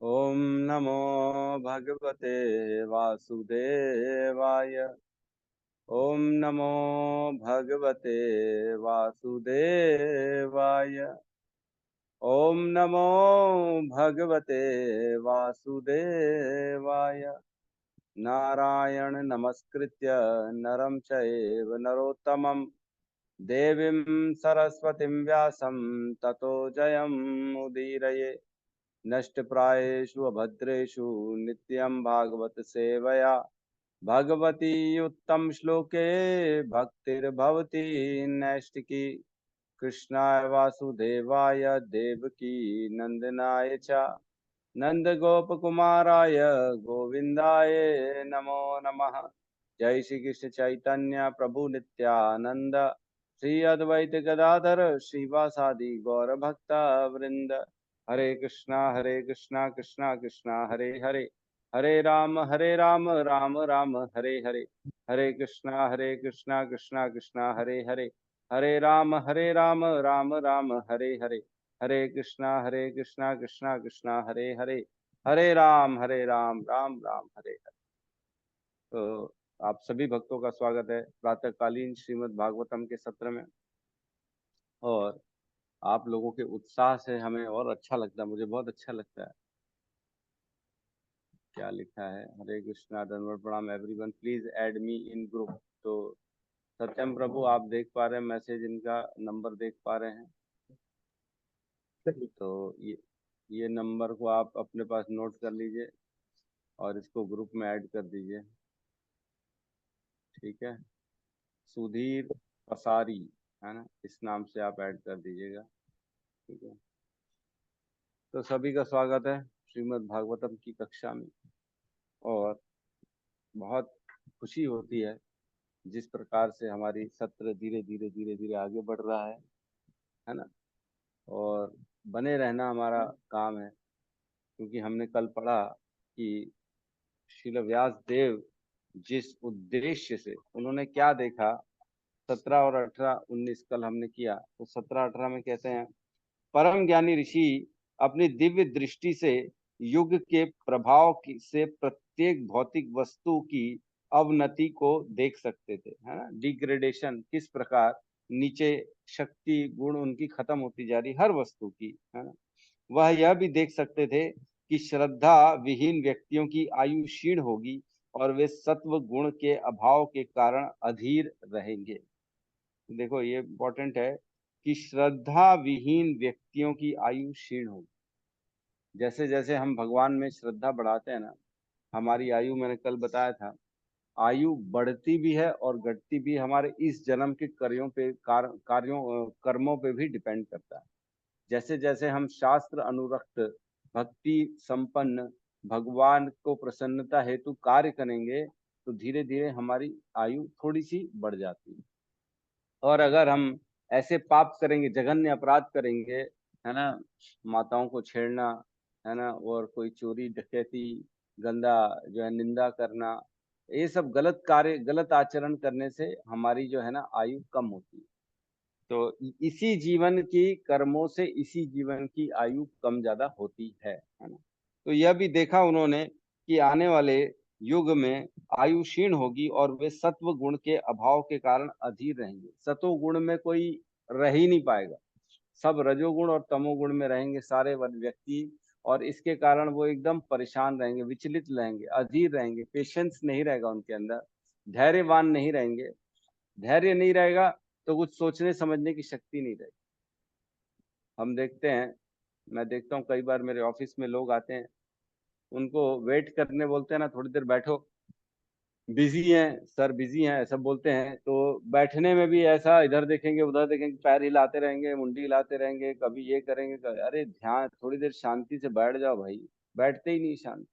ओम नमो भगवते वासुदेवाय। ओम नमो भगवते वासुदेवाय। ओम नमो भगवते वासुदेवाय। नारायण नमस्कृत्य नरं चैव नरोत्तमं देवीं सरस्वतीं व्यासं ततो जयमुदीरये। नष्टप्रायेषु अभद्रेषु नित्यं भागवत सेवया भगवती उत्तम श्लोके भक्तिर्भवती नैष्टिकी। कृष्णाय वासुदेवाय देवकी नंदनाय च नंदगोपकुमाराय गोविंदाय नमो नमः। जय श्री कृष्ण चैतन्य प्रभु नित्यानंद श्री अद्वैत गदाधर श्रीवासादि गौर भक्ता वृंद। हरे कृष्णा कृष्णा कृष्णा हरे हरे, हरे राम राम राम हरे हरे। हरे कृष्णा कृष्णा कृष्णा हरे हरे, हरे राम राम राम हरे हरे। हरे कृष्णा कृष्णा कृष्णा हरे हरे, हरे राम राम राम हरे हरे। तो आप सभी भक्तों का स्वागत है प्रातःकालीन श्रीमद् भागवतम के सत्र में। और आप लोगों के उत्साह से हमें और अच्छा लगता है, मुझे बहुत अच्छा लगता है। क्या लिखा है? हरे कृष्णा, धन्यवाद, प्रणाम everyone, please add me in group. तो सत्यम प्रभु आप देख पा रहे हैं मैसेज, इनका नंबर देख पा रहे हैं? तो ये नंबर को आप अपने पास नोट कर लीजिए और इसको ग्रुप में ऐड कर दीजिए। ठीक है, सुधीर पसारी है ना, इस नाम से आप ऐड कर दीजिएगा। ठीक है, तो सभी का स्वागत है श्रीमद् भागवतम की कक्षा में। और बहुत खुशी होती है जिस प्रकार से हमारी सत्र धीरे धीरे धीरे धीरे आगे बढ़ रहा है ना। और बने रहना हमारा काम है, क्योंकि हमने कल पढ़ा कि श्रील व्यास देव जिस उद्देश्य से उन्होंने क्या देखा, 17 और 18 19 कल हमने किया। तो 17 18 में कहते हैं, परम ज्ञानी ऋषि अपनी दिव्य दृष्टि से युग के प्रभाव से प्रत्येक भौतिक वस्तु की अवनति को देख सकते थे, है ना। डिग्रेडेशन किस प्रकार नीचे शक्ति गुण उनकी खत्म होती जा रही हर वस्तु की, है ना। वह यह भी देख सकते थे कि श्रद्धा विहीन व्यक्तियों की आयु क्षीण होगी और वे सत्व गुण के अभाव के कारण अधीर रहेंगे। देखो ये इंपॉर्टेंट है कि श्रद्धा विहीन व्यक्तियों की आयु क्षीण होगी। जैसे जैसे हम भगवान में श्रद्धा बढ़ाते हैं ना, हमारी आयु, मैंने कल बताया था, आयु बढ़ती भी है और घटती भी। हमारे इस जन्म के कार्यों पे कार्यों कर्मों पे भी डिपेंड करता है। जैसे जैसे हम शास्त्र अनुरक्त भक्ति संपन्न भगवान को प्रसन्नता हेतु कार्य करेंगे तो धीरे धीरे हमारी आयु थोड़ी सी बढ़ जाती है। और अगर हम ऐसे पाप करेंगे, जघन्य अपराध करेंगे, है ना, माताओं को छेड़ना, है ना, और कोई चोरी डकैती, गंदा जो है निंदा करना, ये सब गलत कार्य गलत आचरण करने से हमारी जो है ना आयु कम होती है। तो इसी जीवन की कर्मों से इसी जीवन की आयु कम ज्यादा होती है ना। तो यह भी देखा उन्होंने कि आने वाले युग में आयु क्षीण होगी और वे सत्व गुण के अभाव के कारण अधीर रहेंगे। सतो गुण में कोई रह ही नहीं पाएगा, सब रजोगुण और तमोगुण में रहेंगे सारे व्यक्ति। और इसके कारण वो एकदम परेशान रहेंगे, विचलित रहेंगे, अधीर रहेंगे, पेशेंस नहीं रहेगा उनके अंदर, धैर्यवान नहीं रहेंगे। धैर्य नहीं रहेगा तो कुछ सोचने समझने की शक्ति नहीं रहेगी। हम देखते हैं, मैं देखता हूँ कई बार मेरे ऑफिस में लोग आते हैं, उनको वेट करने बोलते हैं ना, थोड़ी देर बैठो, बिजी हैं सर, बिजी हैं ऐसा बोलते हैं। तो बैठने में भी ऐसा इधर देखेंगे उधर देखेंगे, पैर हिलाते रहेंगे, मुंडी हिलाते रहेंगे, कभी ये करेंगे अरे ध्यान, थोड़ी देर शांति से बैठ जाओ भाई। बैठते ही नहीं शांति।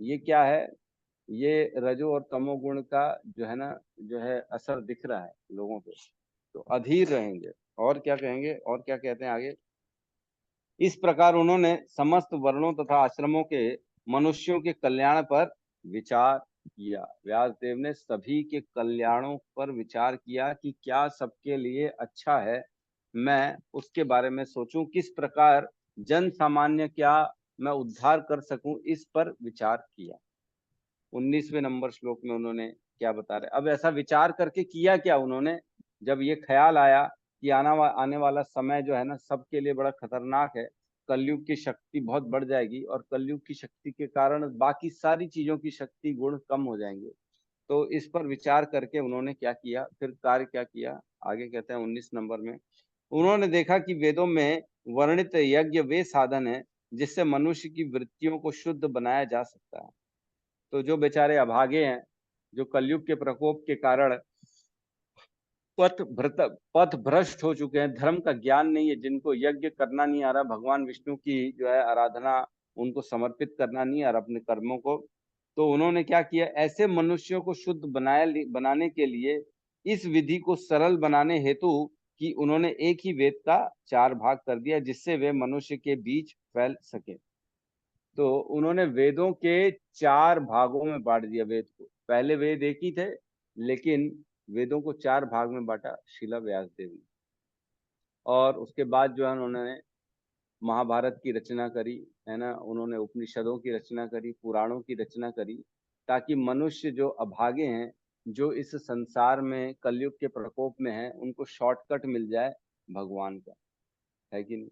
ये क्या है? ये रजो और तमोगुण का जो है ना, जो है असर दिख रहा है लोगों पे। तो अधीर रहेंगे। और क्या कहेंगे, और क्या कहते हैं आगे? इस प्रकार उन्होंने समस्त वर्णों तथा आश्रमों के मनुष्यों के कल्याण पर विचार किया। व्यासदेव ने सभी के कल्याणों पर विचार किया कि क्या सबके लिए अच्छा है, मैं उसके बारे में सोचूं। किस प्रकार जन सामान्य क्या मैं उद्धार कर सकूं, इस पर विचार किया। 19वें नंबर श्लोक में उन्होंने क्या बता रहे, अब ऐसा विचार करके किया क्या उन्होंने, जब ये ख्याल आया कि आने वाला समय जो है ना सबके लिए बड़ा खतरनाक है, कलयुग की शक्ति बहुत बढ़ जाएगी और कलयुग की शक्ति के कारण बाकी सारी चीजों की शक्ति गुण कम हो जाएंगे। तो इस पर विचार करके उन्होंने क्या किया, फिर कार्य क्या किया, आगे कहते हैं 19 नंबर में, उन्होंने देखा कि वेदों में वर्णित यज्ञ वे साधन है जिससे मनुष्य की वृत्तियों को शुद्ध बनाया जा सकता है। तो जो बेचारे अभागे हैं, जो कलयुग के प्रकोप के कारण पथ भ्रष्ट हो चुके हैं, धर्म का ज्ञान नहीं है, जिनको यज्ञ करना नहीं आ रहा, भगवान विष्णु की जो है आराधना उनको समर्पित करना नहीं आ रहा अपने कर्मों को, तो उन्होंने क्या किया, ऐसे मनुष्यों को शुद्ध बनाने के लिए इस विधि को सरल बनाने हेतु कि उन्होंने एक ही वेद का 4 भाग कर दिया जिससे वे मनुष्य के बीच फैल सके। तो उन्होंने वेदों के 4 भागों में बांट दिया वेद को। पहले वेद एक ही थे, लेकिन वेदों को 4 भाग में बांटा शीला व्यास देव ने। और उसके बाद जो है उन्होंने महाभारत की रचना करी, है ना, उन्होंने उपनिषदों की रचना करी, पुराणों की रचना करी, ताकि मनुष्य जो अभागे हैं, जो इस संसार में कलयुग के प्रकोप में हैं, उनको शॉर्टकट मिल जाए भगवान का, है कि नहीं।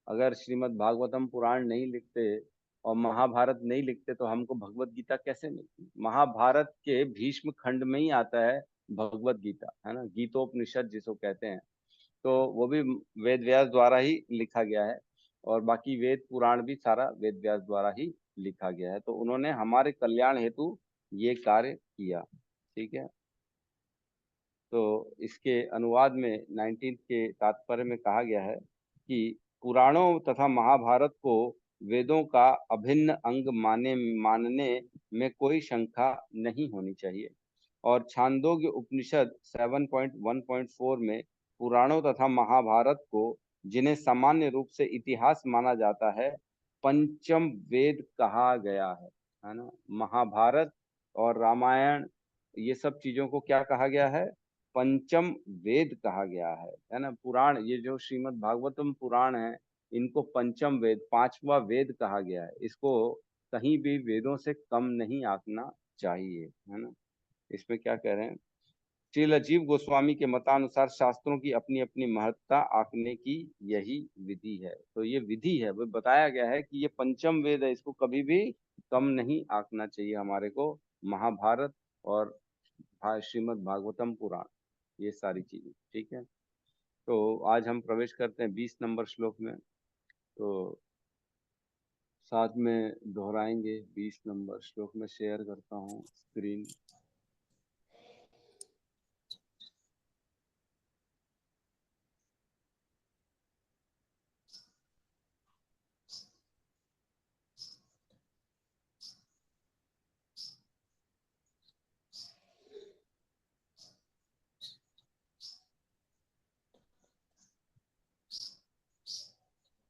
अगर श्रीमद् भागवतम पुराण नहीं लिखते और महाभारत नहीं लिखते तो हमको भगवत गीता कैसे मिलती। महाभारत के भीष्म खंड में ही आता है भगवत गीता, है ना, गीतोपनिषद जिसको कहते हैं, तो वो भी वेद व्यास द्वारा ही लिखा गया है, और बाकी वेद पुराण भी सारा वेद व्यास द्वारा ही लिखा गया है। तो उन्होंने हमारे कल्याण हेतु ये कार्य किया, ठीक है। तो इसके अनुवाद में 19 के तात्पर्य में कहा गया है कि पुराणों तथा महाभारत को वेदों का अभिन्न अंग मानने में कोई शंका नहीं होनी चाहिए। और छांदोग्य उपनिषद 7.1.4 में पुराणों तथा महाभारत को, जिन्हें सामान्य रूप से इतिहास माना जाता है, पंचम वेद कहा गया है ना। महाभारत और रामायण, ये सब चीजों को क्या कहा गया है, पंचम वेद कहा गया है ना। पुराण, ये जो श्रीमद् भागवतम पुराण है, इनको पंचम वेद, 5वां वेद कहा गया है। इसको कहीं भी वेदों से कम नहीं आंकना चाहिए, है ना। इसमें क्या कह रहे हैं, श्रील अजीब गोस्वामी के मतानुसार शास्त्रों की अपनी अपनी महत्ता आंकने की यही विधि है। तो ये विधि है, वो बताया गया है कि ये पंचम वेद है, इसको कभी भी कम नहीं आंकना चाहिए हमारे को। महाभारत और श्रीमद् भागवतम पुराण, ये सारी चीजें, ठीक है। तो आज हम प्रवेश करते हैं 20 नंबर श्लोक में, तो साथ में दोहराएंगे। 20 नंबर श्लोक में शेयर करता हूँ स्क्रीन।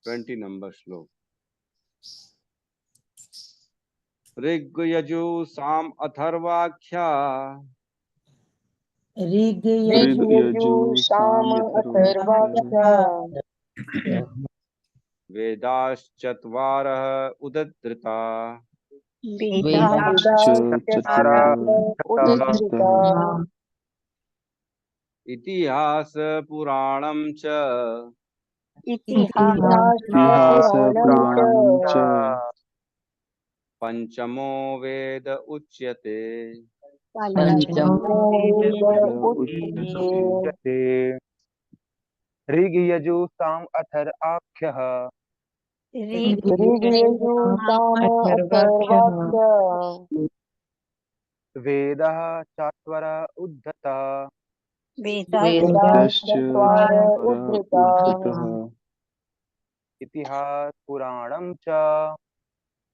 ट्वेंटी नंबर श्लोक। ऋग यजु साम अथर्वाख्या, ऋग यजु साम अथर्वाख्या, वेदाश्चत्वारः उदधृता, उद्धृता, इतिहास पुराणं च इतिहास पुराणं च पंचमो वेद उच्यते। पंचमो वेद उच्यते। ऋग यजु साम अथर आख्यः ऋग यजु साम अथर्वाख्या, वेदः चात्वर उद्धता, वेदाश्चत्वार उद्धृता, इतिहास पुराणं च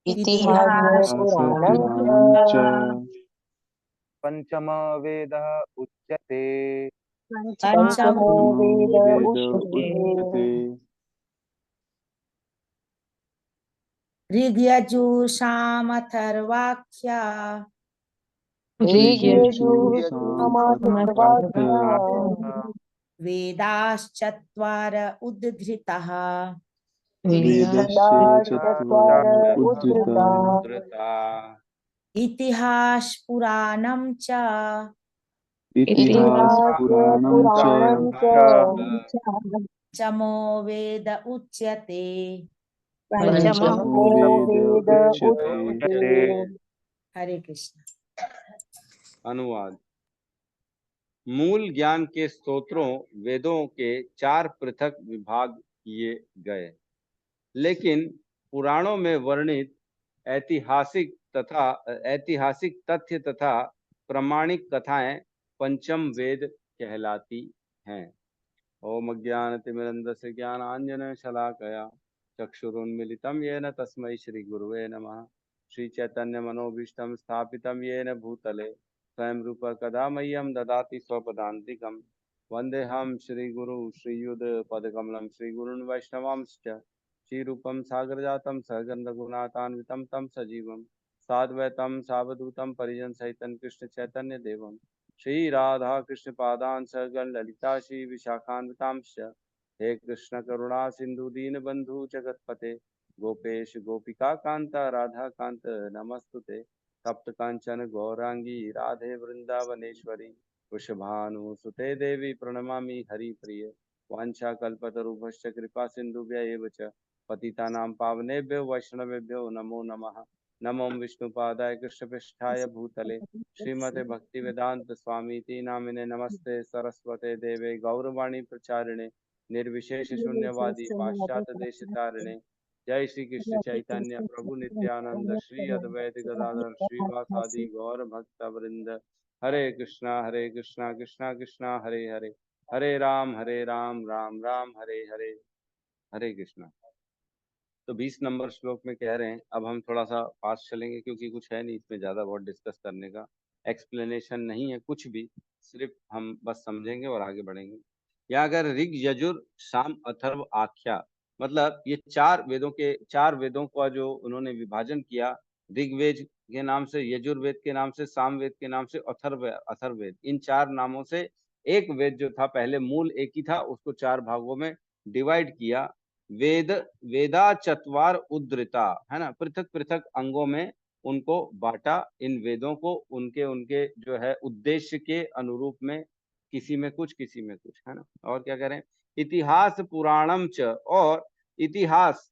इतिहास पुराणं च पंचम वेदः उच्यते। पंचमो वेद उच्यते। ऋग यजु साम अथर्वाख्या, ऋग यजु साम अथर्वाख्या, वेदाश्चत्वार उद्धृतः, वेदस्य चत्वार उद्धृता उद्धृता इतिहास पुराणं च इतिहास पुराणं च चमो वेद उच्यते। पंचमो वेद उच्यते। हरे कृष्ण। अनुवाद। मूल ज्ञान के स्तोत्रों वेदों के 4 पृथक विभाग किए गए, लेकिन पुराणों में वर्णित ऐतिहासिक तथ्य तथा प्रामाणिक कथाएं पंचम वेद कहलाती हैं। ओम अज्ञानतिमिरन्धस्य ज्ञानाञ्जनशलाकया चक्षुरुन्मिलितं येन तस्मै श्रीगुरुवे नमः। श्रीचैतन्यमनोभीष्टं स्थापितं येन भूतले स्वयं रूप कदा मह्यं ददाति स्वपदान्तिकं। वन्देऽहं श्रीगुरु श्रीयुतपदकमलं श्रीगुरून् वैष्णवांश्च श्रीरूपं सागरजातं सहगण रघुनाथान्वितं तं सजीवं साद्वैतं सावधूतं परिजनसहितं कृष्ण चैतन्य देवं श्री राधा कृष्ण पादान सहगण ललिता श्री विशाखान्वितांश्च। हे कृष्ण करुणा सिंधु दीन बंधु जगतपते गोपेश गोपिका कांता राधा कांत नमस्तुते। तप्त कांचन गौरांगी राधे वृंदावनेश्वरी वृषभानुसुते देवी प्रणमामि हरिप्रिय। वाञ्छाकल्पतरुभ्यश्च कृपा सिन्धुभ्य एव च पतितानां पावनेभ्यो वैष्णवेभ्यो नमो नमः। नमो विष्णुपादाय कृष्णपृष्ठाय भूतले श्रीमते भक्ति वेदांत स्वामी नामिने नमस्ते सरस्वते देवे गौरवाणी प्रचारिणे निर्विशेष शून्यवादी पाश्चात्य देश तारिणे। जय श्री कृष्ण चैतन्य प्रभु नित्यानंद श्री अद्वैत गदाधर श्रीवासादि गौर भक्त वृंद। हरे कृष्णा कृष्णा कृष्णा हरे हरे हरे राम राम राम हरे हरे। हरे कृष्णा। तो 20 नंबर श्लोक में कह रहे हैं, अब हम थोड़ा सा फास्ट चलेंगे क्योंकि कुछ है नहीं इसमें ज़्यादा बहुत डिस्कस करने का, एक्सप्लेनेशन नहीं है कुछ भी, सिर्फ हम बस समझेंगे और आगे बढ़ेंगे। यहाँ अगर ऋग यजुर साम अथर्व आख्या, मतलब ये 4 वेदों का जो उन्होंने विभाजन किया, ऋग्वेद के नाम से, यजुर्वेद के नाम से, सामवेद के नाम से, अथर्ववेद, इन 4 नामों से एक वेद जो था, पहले मूल एक ही था, उसको 4 भागों में डिवाइड किया। वेदा चत्वार उद्धृता, है ना, पृथक पृथक अंगों में उनको बांटा। इन वेदों को उनके उनके जो है उद्देश्य के अनुरूप में, किसी में कुछ किसी में कुछ, है ना। और क्या करें, इतिहास पुराणम च, और इतिहास,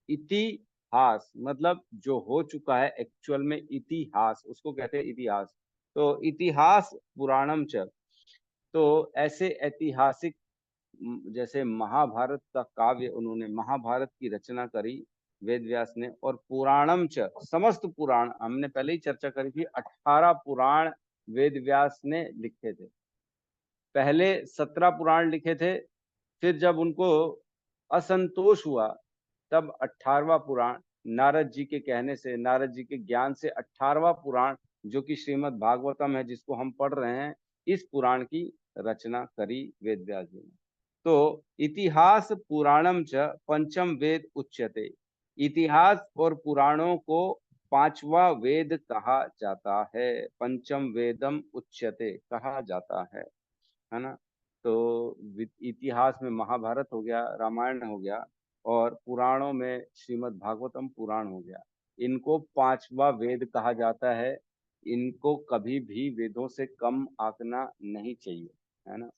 इतिहास मतलब जो हो चुका है एक्चुअल में, इतिहास उसको कहते हैं इतिहास। तो इतिहास पुराणम च, तो ऐसे ऐतिहासिक, जैसे महाभारत का काव्य, उन्होंने महाभारत की रचना करी वेद व्यास ने। और पुराणम च, समस्त पुराण, हमने पहले ही चर्चा करी थी, 18 पुराण वेद व्यास ने लिखे थे। पहले 17 पुराण लिखे थे, फिर जब उनको असंतोष हुआ तब 18वां पुराण, नारद जी के कहने से, नारद जी के ज्ञान से 18वां पुराण जो कि श्रीमद् भागवतम है, जिसको हम पढ़ रहे हैं, इस पुराण की रचना करी वेद व्यास जी ने। तो इतिहास पुराणम च पंचम वेद उच्यते, इतिहास और पुराणों को 5वां वेद कहा जाता है, पंचम वेदम उच्यते कहा जाता है ना। तो इतिहास में महाभारत हो गया, रामायण हो गया, और पुराणों में श्रीमद् भागवतम पुराण हो गया। इनको 5वां वेद कहा जाता है। इनको कभी भी वेदों से कम आंकना नहीं चाहिए, है ना।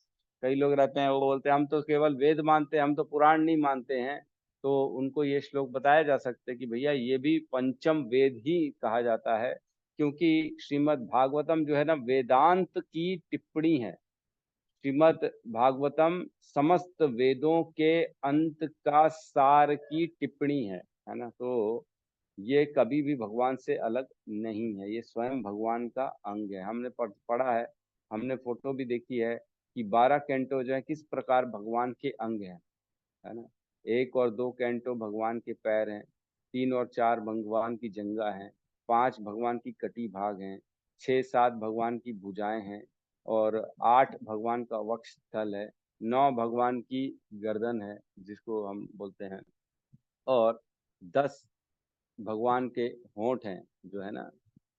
कई लोग रहते हैं, वो बोलते हैं हम तो केवल वेद मानते हैं, हम तो पुराण नहीं मानते हैं। तो उनको ये श्लोक बताया जा सकता है कि भैया ये भी पंचम वेद ही कहा जाता है, क्योंकि श्रीमद् भागवतम जो है ना, वेदांत की टिप्पणी है। श्रीमद् भागवतम समस्त वेदों के अंत का सार की टिप्पणी है ना। तो ये कभी भी भगवान से अलग नहीं है, ये स्वयं भगवान का अंग है। हमने पढ़ा है, हमने फोटो भी देखी है कि 12 कैंटो जो है किस प्रकार भगवान के अंग है ना। 1 और 2 कैंटो भगवान के पैर हैं, 3 और 4 भगवान की जंगा हैं, 5 भगवान की कटी भाग हैं, 6-7 भगवान की भुजाएं हैं, और 8 भगवान का वक्ष स्थल है, 9 भगवान की गर्दन है जिसको हम बोलते हैं, और 10 भगवान के होंठ हैं जो है ना,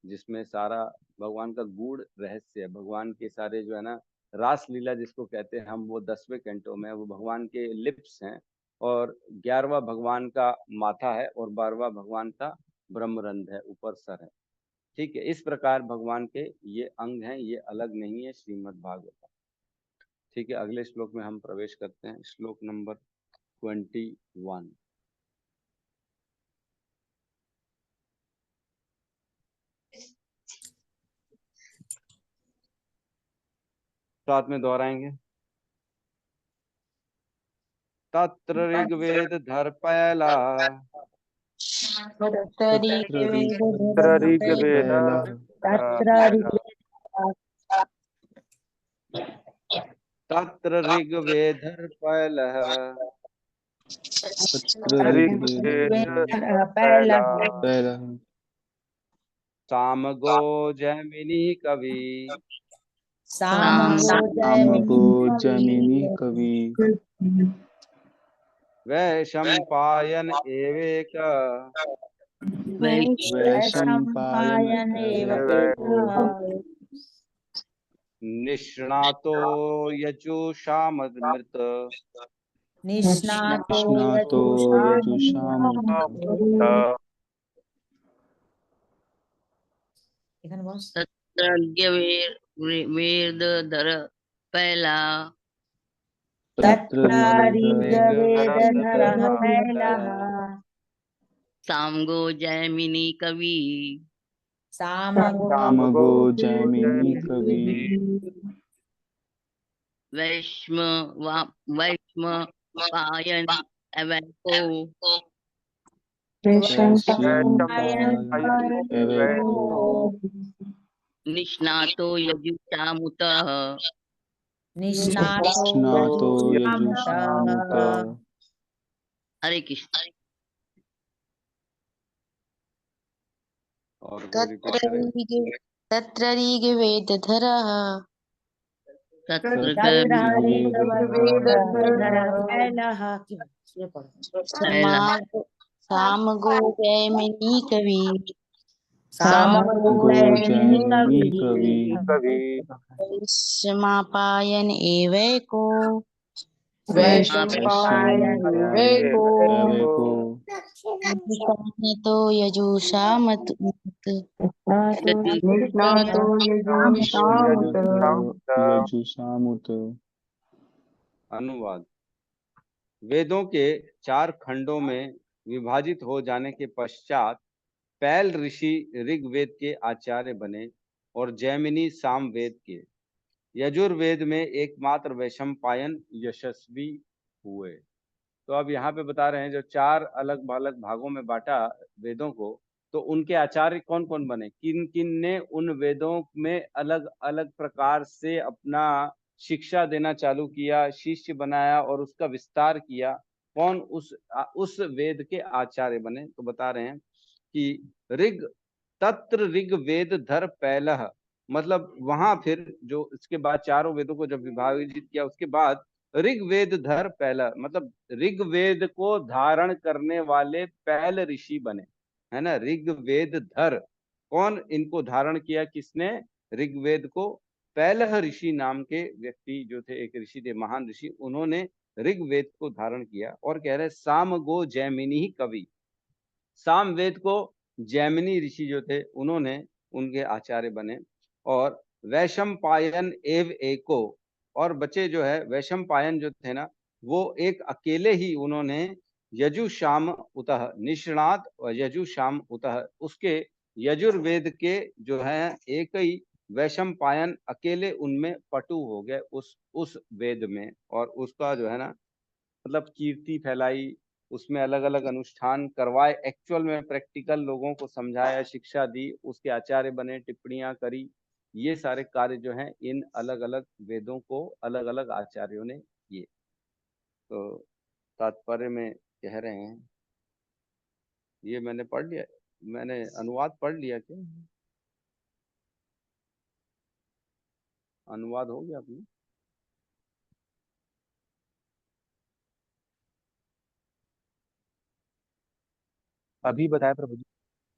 जिसमें सारा भगवान का गूढ़ रहस्य है। भगवान के सारे जो है ना रास लीला जिसको कहते हैं हम, वो 10वें कैंटो में, वो भगवान के लिप्स हैं, और 11वां भगवान का माथा है और 12वां भगवान का ब्रह्मरंध्र है, ऊपर सर है। ठीक है, इस प्रकार भगवान के ये अंग हैं, ये अलग नहीं है श्रीमद् भागवत। ठीक है, अगले श्लोक में हम प्रवेश करते हैं, श्लोक नंबर 21। साथ में दोहराएंगे। तत्र ऋग्वेद धर पहला, तत्र ऋग्वेद तत्र तत्र ऋग्वेद धर पहलः, पहला सामगो जैमिनी कवि, सामगो जमिनी कवि, वैशंपायन एवेक, वैशंपायन निष्णातो यजुषामृत, निष्णातो निष्णातो यजुषामृत, एखाने बोस वेदधर पहला तत्र ऋग्वेदधरः पैलः सामगो जैमिनी कवि सामगो जैमिनी कवि, वैश्म पायन अवैको वैशंपायन एवेको, निष्णातो यजुषामुतः निष्णातो यजुषामुत। हरे कृष्ण। और वो रिपीट करें। तत्र ऋग्वेदधरः तत्र सामगो जैमिनी कवि, सामगो जैमिनी कवि, वैशंपायन एवेको, एवेको, निष्णातो यजुषामत, यजुषामुत। अनुवाद। वेदों के 4 खंडों में विभाजित हो जाने के पश्चात पैल ऋषि ऋग्वेद के आचार्य बने और जैमिनी सामवेद के, यजुर्वेद में एकमात्र वैशंपायन यशस्वी हुए। तो अब यहाँ पे बता रहे हैं जो 4 अलग अलग भागों में बांटा वेदों को, तो उनके आचार्य कौन कौन बने, किन किन ने उन वेदों में अलग अलग प्रकार से अपना शिक्षा देना चालू किया, शिष्य बनाया और उसका विस्तार किया, कौन उस वेद के आचार्य बने। तो बता रहे हैं कि तत्र ऋग्वेद धर पहलह, मतलब वहां फिर जो इसके बाद चारों वेदों को जब विभाजित किया उसके बाद ऋग्वेद धर पहला, मतलब ऋग्वेद को धारण करने वाले पहल ऋषि बने, है ना। ऋग्वेद धर, कौन इनको धारण किया, किसने, ऋग्वेद को पहलह ऋषि नाम के व्यक्ति जो थे, एक ऋषि थे, महान ऋषि, उन्होंने ऋग्वेद को धारण किया। और कह रहे सामगो जैमिनी कवि, सामवेद को जैमिनी ऋषि जो थे उन्होंने उनके आचार्य बने। और वैशंपायन एव एको, और बचे जो है वैशंपायन जो थे ना, वो एक अकेले ही उन्होंने यजुशाम उतः निष्णात और यजुशाम उतः, उसके यजुर्वेद के जो है एक ही वैशंपायन अकेले उनमें पटु हो गए उस वेद में, और उसका जो है ना मतलब कीर्ति फैलाई, उसमें अलग अलग अनुष्ठान करवाए, एक्चुअल में प्रैक्टिकल लोगों को समझाया, शिक्षा दी, उसके आचार्य बने, टिप्पणियां करी। ये सारे कार्य जो हैं इन अलग अलग वेदों को अलग अलग आचार्यों ने किए। तो तात्पर्य में कह रहे हैं, ये मैंने पढ़ लिया, मैंने अनुवाद पढ़ लिया, क्या अनुवाद हो गया आपने? अभी बताया प्रभु जी,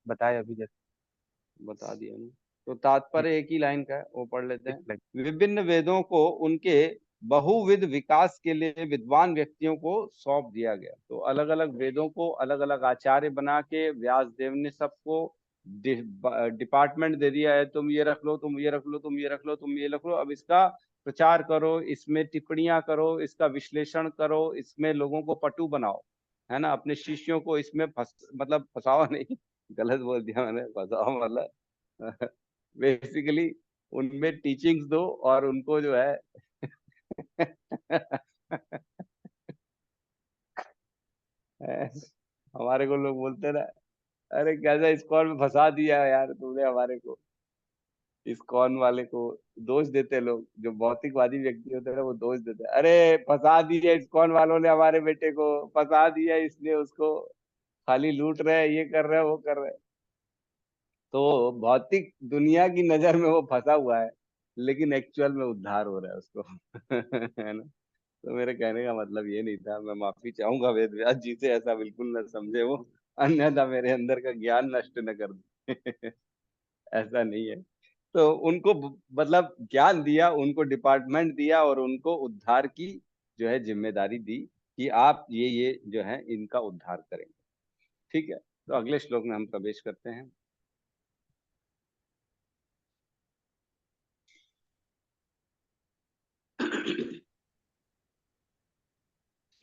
बताए अभी जैसे बता दिया ना। तो तात्पर्य एक ही लाइन का है, वो पढ़ लेते एक हैं। लाइन। विभिन्न वेदों को उनके बहुविध विकास के लिए विद्वान व्यक्तियों को सौंप दिया गया। तो अलग अलग वेदों को अलग अलग आचार्य बना के व्यास देव ने सबको डिपार्टमेंट दे दिया है, तुम ये रख लो, तुम ये रख लो, तुम ये रख लो, तुम ये रख लो, अब इसका प्रचार करो, इसमें टिप्पणियां करो, इसका विश्लेषण करो, इसमें लोगों को पटु बनाओ, है ना, अपने शिष्यों को इसमें मतलब फंसाओ नहीं, गलत बोल दिया मैंने, फंसाओ मतलब बेसिकली उनमें टीचिंग्स दो और उनको जो है हमारे को लोग बोलते ना, अरे कैसा इस्कॉन में फंसा दिया यार तुमने हमारे को। इस्कॉन वाले को दोष देते लोग, जो भौतिकवादी व्यक्ति होते हैं ना, वो दोष देते हैं, अरे फंसा दिया इस्कॉन वालों ने हमारे बेटे को, फंसा दिया, इसलिए उसको खाली लूट रहे हैं, ये कर रहे हैं, वो कर रहे हैं। तो भौतिक दुनिया की नजर में वो फंसा हुआ है, लेकिन एक्चुअल में उद्धार हो रहा है उसको है ना। तो मेरे कहने का मतलब ये नहीं था, मैं माफी चाहूंगा वेद व्यास जी से, ऐसा बिल्कुल न समझे वो, अन्यथा मेरे अंदर का ज्ञान नष्ट न कर दे ऐसा नहीं है। तो उनको मतलब ज्ञान दिया, उनको डिपार्टमेंट दिया और उनको उद्धार की जो है जिम्मेदारी दी कि आप ये जो है इनका उद्धार करेंगे। ठीक है, तो अगले श्लोक में हम प्रवेश करते हैं।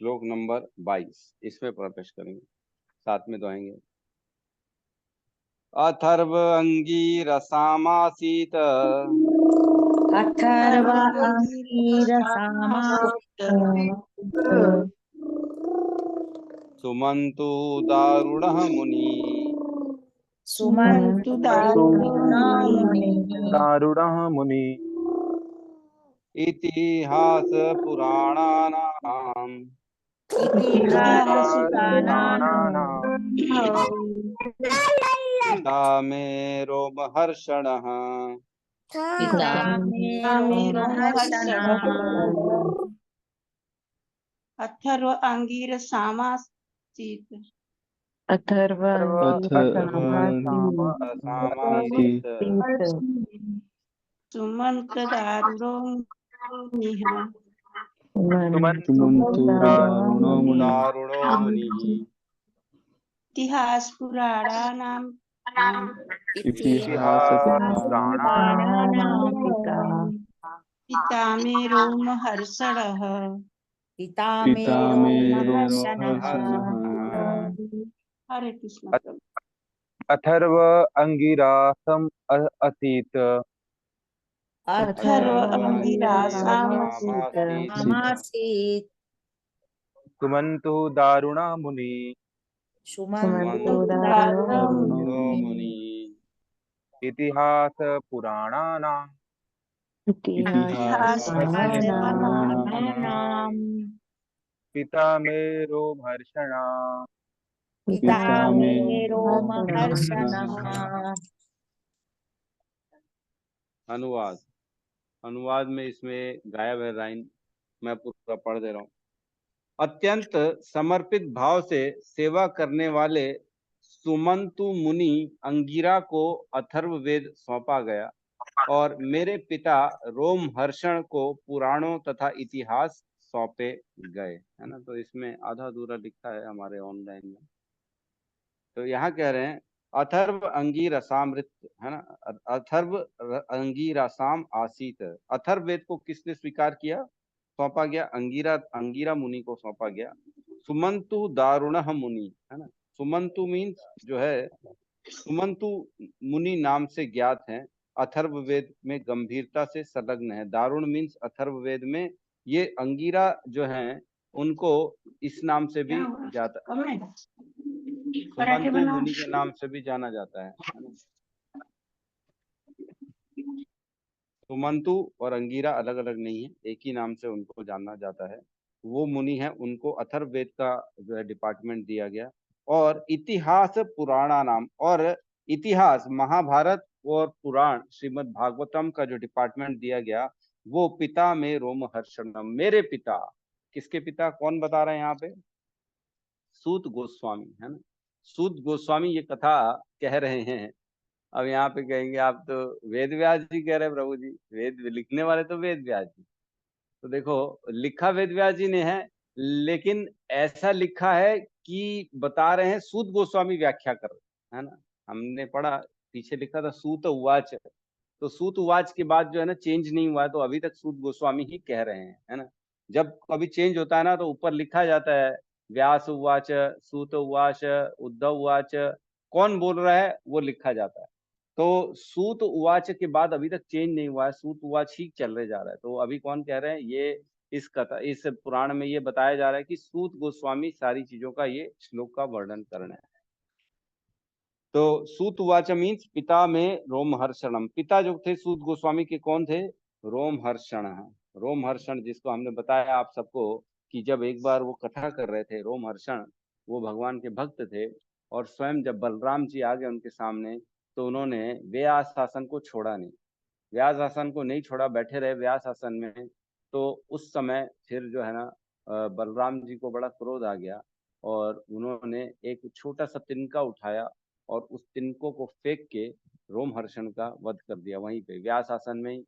श्लोक नंबर 22, इसमें प्रवेश करेंगे, साथ में दोहेंगे। अथर्व अंगीरसामासीत सुमन्तु दारुणः मुनि सुमन्तु दारुणः मुनि इतिहास पुराणानाम् पिता मे रोमहर्षणः अथर्व अंगिरसामासीत सामासीत सुमंत दारुणो सुमन्तु दारुणो मुनिः दारुणो मुनिः इतिहास पुराणानाम पिता मे रोमहर्षणः पिता मे रोमहर्षणः हरे कृष्ण। अथर्व अंगिरासम अतीत अथर्व अंगिरासामासीत सुमन्तु दारुणा मुनि सुमन्तु दारुणो मुनि इतिहास पुराणानाम् इतिहास पुराणानाम् पिता मे रोमहर्षणा पिता मे रोमहर्षणः। अनुवाद। अनुवाद में इसमें गायब है लाइन, मैं पूरा पढ़ दे रहा हूँ। अत्यंत समर्पित भाव से सेवा करने वाले सुमंतु मुनि अंगिरा को अथर्ववेद सौंपा गया और मेरे पिता रोमहर्षण को पुराणों तथा इतिहास सौंपे गए, है ना। तो इसमें आधा अधूरा लिखा है हमारे ऑनलाइन में। तो यहाँ कह रहे हैं अथर्व अंगीरसामृत, है ना, अथर्व अंगीरसाम आसीत। अथर्व वेद को किसने स्वीकार किया, सौंपा गया, अंगीरा मुनि को सौंपा गया। सुमंतु दारुणः मुनि, है ना। सुमंतु मीन्स जो है, सुमंतु मुनि नाम से ज्ञात है, अथर्व वेद में गंभीरता से संलग्न है। दारुण मीन्स अथर्व वेद में ये अंगीरा जो है उनको इस नाम से भी जाता, सुमंतु मुनि के नाम से भी जाना जाता है ना। सुमंतु और अंगीरा अलग अलग नहीं है, एक ही नाम से उनको जाना जाता है। वो मुनि है, उनको अथर्ववेद का जो है डिपार्टमेंट दिया गया। और इतिहास पुराणा नाम, और इतिहास महाभारत और पुराण श्रीमद् भागवतम का जो डिपार्टमेंट दिया गया वो पिता में रोमहर्षणम, मेरे पिता। किसके पिता, कौन बता रहे हैं यहाँ पे, सूत गोस्वामी, है ना। सूत गोस्वामी ये कथा कह रहे हैं। अब यहाँ पे कहेंगे आप तो वेद व्यास जी कह रहे हैं प्रभु जी, वेद लिखने वाले तो वेद व्यास जी, तो देखो लिखा वेद व्यास जी ने है, लेकिन ऐसा लिखा है कि बता रहे हैं सूत गोस्वामी व्याख्या कर रहे हैं, है ना। हमने पढ़ा पीछे लिखा था सूत उवाच, तो सूत उवाच के बाद जो है ना चेंज नहीं हुआ है, तो अभी तक सूत गोस्वामी ही कह रहे हैं, है ना। जब कभी चेंज होता है ना तो ऊपर लिखा जाता है व्यास उवाच, सूत उवाच, उद्धव उवाच, कौन बोल रहा है वो लिखा जाता है। तो सूत उवाच के बाद अभी तक चेंज नहीं हुआ है, सूत उवाच ही चल रहे जा रहा है। तो अभी कौन कह रहे हैं, ये इस कथा इस पुराण में ये बताया जा रहा है कि सूत गोस्वामी सारी चीजों का ये श्लोक का वर्णन कर रहे हैं। तो सूत उवाच मीन्स पिता में रोमहर्षणम, पिता जो थे सूत गोस्वामी के कौन थे, रोमहर्षण। रोमहर्षण जिसको हमने बताया आप सबको कि जब एक बार वो कथा कर रहे थे, रोमहर्षण वो भगवान के भक्त थे, और स्वयं जब बलराम जी आ गए उनके सामने तो उन्होंने व्यास आसन को छोड़ा नहीं, व्यास आसन को नहीं छोड़ा, बैठे रहे व्यास आसन में। तो उस समय फिर जो है ना बलराम जी को बड़ा क्रोध आ गया, और उन्होंने एक छोटा सा तिनका उठाया और उस तिनको को फेंक के रोमहर्षण का वध कर दिया वहीं पे व्यास आसन में ही।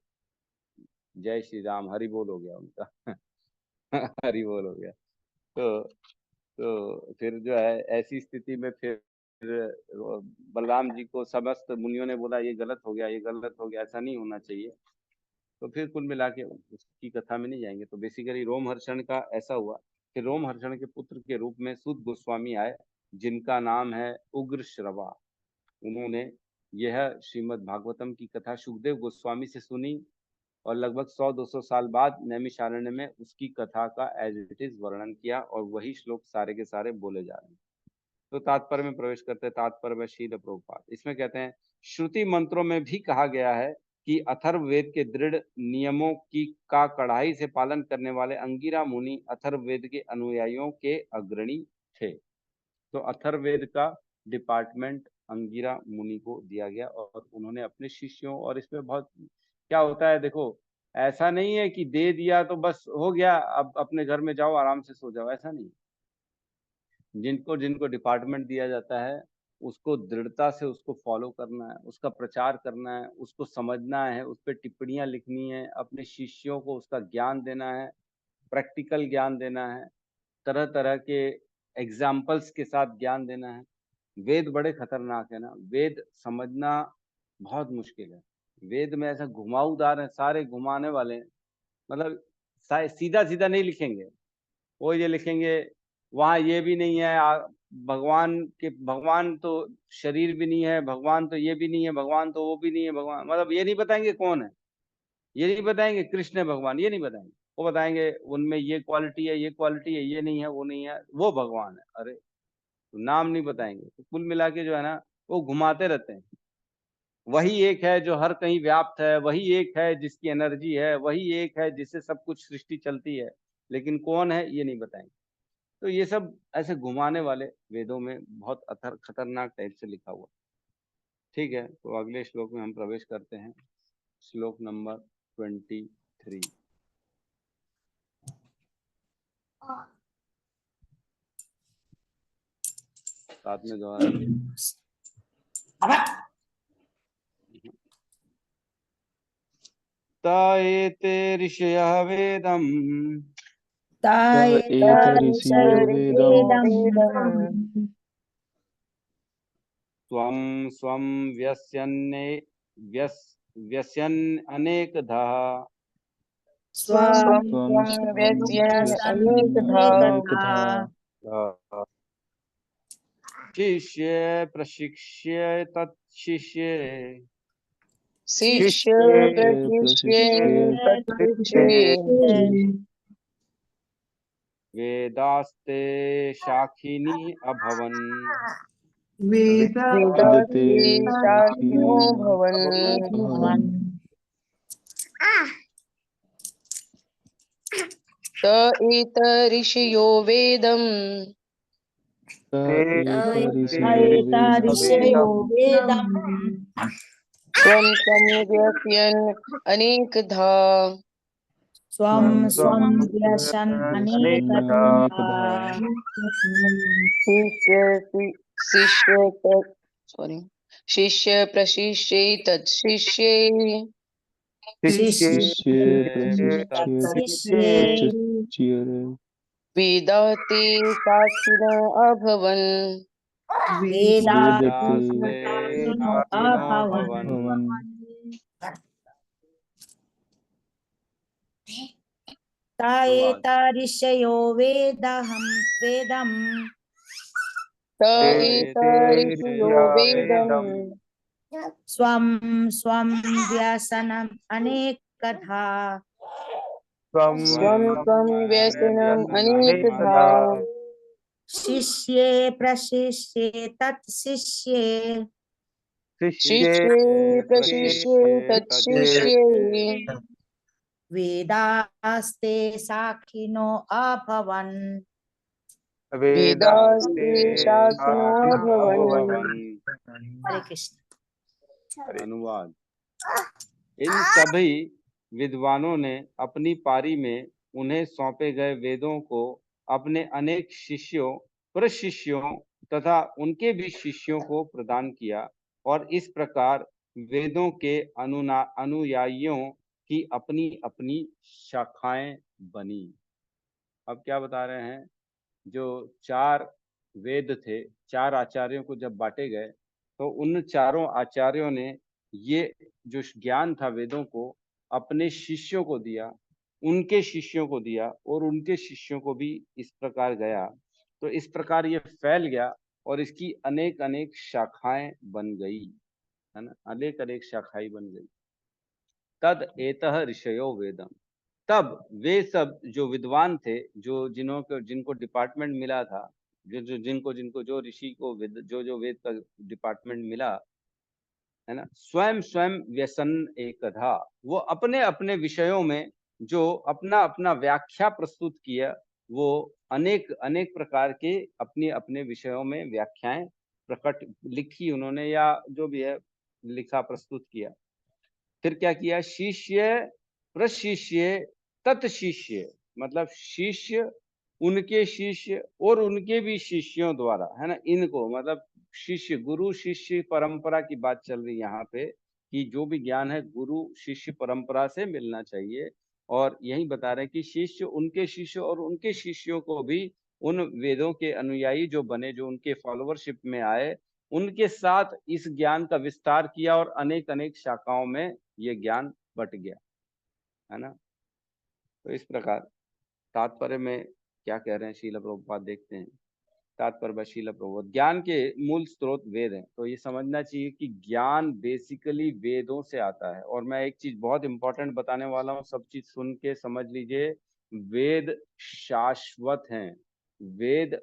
जय श्री राम, हरि बोल हो गया उनका हरि बोल हो गया। तो फिर जो है ऐसी स्थिति में फिर बलराम जी को समस्त मुनियों ने बोला ये गलत हो गया, ये गलत हो गया, ऐसा नहीं होना चाहिए। तो फिर कुल मिला के उसकी कथा में नहीं जाएंगे। तो बेसिकली रोमहर्षण का ऐसा हुआ कि रोमहर्षण के पुत्र के रूप में सूत गोस्वामी आए, जिनका नाम है उग्र श्रवा। उन्होंने यह श्रीमद् भागवतम की कथा सुखदेव गोस्वामी से सुनी, और लगभग 100-200 साल बाद नैमिषारण्य में उसकी कथा का एज इट इज वर्णन किया, और वही श्लोक सारे के सारे बोले जा रहे हैं। तो तात्पर्य में प्रवेश करते हैं। तात्पर्य में शील प्रभुपाद इसमें कहते हैं, श्रुति मंत्रों में भी कहा गया है कि अथर्ववेद के दृढ़ नियमों की का कड़ाई से पालन करने वाले अंगिरा मुनि अथर्ववेद के अनुयायियों के अग्रणी थे। तो अथर्ववेद का डिपार्टमेंट अंगिरा मुनि को दिया गया, और उन्होंने अपने शिष्यों, और इसमें बहुत क्या होता है देखो, ऐसा नहीं है कि दे दिया तो बस हो गया, अब अपने घर में जाओ आराम से सो जाओ, ऐसा नहीं। जिनको जिनको डिपार्टमेंट दिया जाता है उसको दृढ़ता से उसको फॉलो करना है, उसका प्रचार करना है, उसको समझना है, उस पर टिप्पणियां लिखनी है, अपने शिष्यों को उसका ज्ञान देना है, प्रैक्टिकल ज्ञान देना है, तरह तरह के एग्जाम्पल्स के साथ ज्ञान देना है। वेद बड़े खतरनाक है ना, वेद समझना बहुत मुश्किल है। वेद में ऐसा घुमावदार है, सारे घुमाने वाले हैं, मतलब सीधा सीधा नहीं लिखेंगे। वो ये लिखेंगे वहां ये भी नहीं है, भगवान तो शरीर भी नहीं है, भगवान तो ये भी नहीं है, भगवान तो वो भी नहीं है, भगवान मतलब ये नहीं बताएंगे कौन है, ये नहीं बताएंगे कृष्ण है भगवान, ये नहीं बताएंगे। वो बताएंगे उनमें ये क्वालिटी है, ये क्वालिटी है, ये नहीं है, वो नहीं है, वो भगवान है। अरे तो नाम नहीं बताएंगे। तो कुल मिला के जो है ना वो घुमाते रहते हैं। वही एक है जो हर कहीं व्याप्त है, वही एक है जिसकी एनर्जी है, वही एक है जिससे सब कुछ सृष्टि चलती है, लेकिन कौन है ये नहीं बताएंगे। तो ये सब ऐसे घुमाने वाले वेदों में बहुत खतरनाक टाइप से लिखा हुआ। ठीक है, तो अगले श्लोक में हम प्रवेश करते हैं। श्लोक नंबर 23 साथ में दोबारा ताएते ऋषयः वेदम् स्वं स्वं व्यस्यन् अनेकधा शिष्य प्रशिक्ष्य तत्शिष्ये वेदास्ते शाखिनी अभवन् त एतऋषयो वेदम् ऋषयो वेदम् स्वं संव्यस्यन् अनेकधा स्वं स्वं व्यसन् अनेकधा शिष्य प्रशिष्ये तत्शिष्ये शिष्ये शिष्ये वेदाते साक्षिणो अभवन् वेदास्ते वेदास्तिनो साक्षिणो अभवन् भवन् ता एता ऋषयो वेदं त एत ऋषयो वेदम् स्वं स्वं व्यसनम् अनेकधा स्वं स्वं व्यसनम् अनेकधा शिष्ये प्रशिष्ये तत्शिष्ये शिष्ये प्रशिष्ये तच्छिष्ये वेदास्ते साक्षिणो अभवन् वेदास्ते शास्त्रो भवन्। हरे कृष्ण। अनुवाद। इन सभी विद्वानों ने अपनी पारी में उन्हें सौंपे गए वेदों को अपने अनेक शिष्यों प्रशिष्यों तथा उनके भी शिष्यों को प्रदान किया और इस प्रकार वेदों के अनुयायियों की अपनी अपनी शाखाएं बनी। अब क्या बता रहे हैं, जो 4 वेद थे, 4 आचार्यों को जब बांटे गए तो उन चारों आचार्यों ने ये जो ज्ञान था वेदों को अपने शिष्यों को दिया, उनके शिष्यों को दिया और उनके शिष्यों को भी इस प्रकार गया। तो इस प्रकार ये फैल गया और इसकी अनेक अनेक शाखाएं बन गई, है ना, अनेक अनेक शाखाएं बन गई। तद एतः ऋषयो वेदम, तब वे सब जो विद्वान थे, जो जिनको डिपार्टमेंट मिला था, जो जिनको जिनको जो ऋषि को जो वेद का डिपार्टमेंट मिला, है ना, स्वयं स्वयं व्यसन एकधा, वो अपने अपने विषयों में जो अपना अपना व्याख्या प्रस्तुत किया, वो अनेक अनेक प्रकार के अपने अपने विषयों में व्याख्याएं प्रकट लिखी उन्होंने, या जो भी है लिखा प्रस्तुत किया। फिर क्या किया, शिष्य प्रशिष्य तत्शिष्य, मतलब शिष्य उनके शिष्य और उनके भी शिष्यों द्वारा, है ना, इनको मतलब शिष्य गुरु शिष्य परंपरा की बात चल रही यहाँ पे कि जो भी ज्ञान है गुरु शिष्य परंपरा से मिलना चाहिए। और यही बता रहे हैं कि शिष्य उनके शिष्य और उनके शिष्यों को भी उन वेदों के अनुयायी जो बने, जो उनके फॉलोवरशिप में आए, उनके साथ इस ज्ञान का विस्तार किया और अनेक अनेक शाखाओं में ये ज्ञान बट गया, है ना। तो इस प्रकार तात्पर्य में क्या कह रहे हैं शील प्रभुपाद, देखते हैं। तात्पर्य शील प्रभुपाद, ज्ञान के मूल स्रोत वेद हैं। तो ये समझना चाहिए कि ज्ञान बेसिकली वेदों से आता है। और मैं एक चीज बहुत इंपॉर्टेंट बताने वाला हूँ, सब चीज सुन के समझ लीजिए। वेद शाश्वत हैं, वेद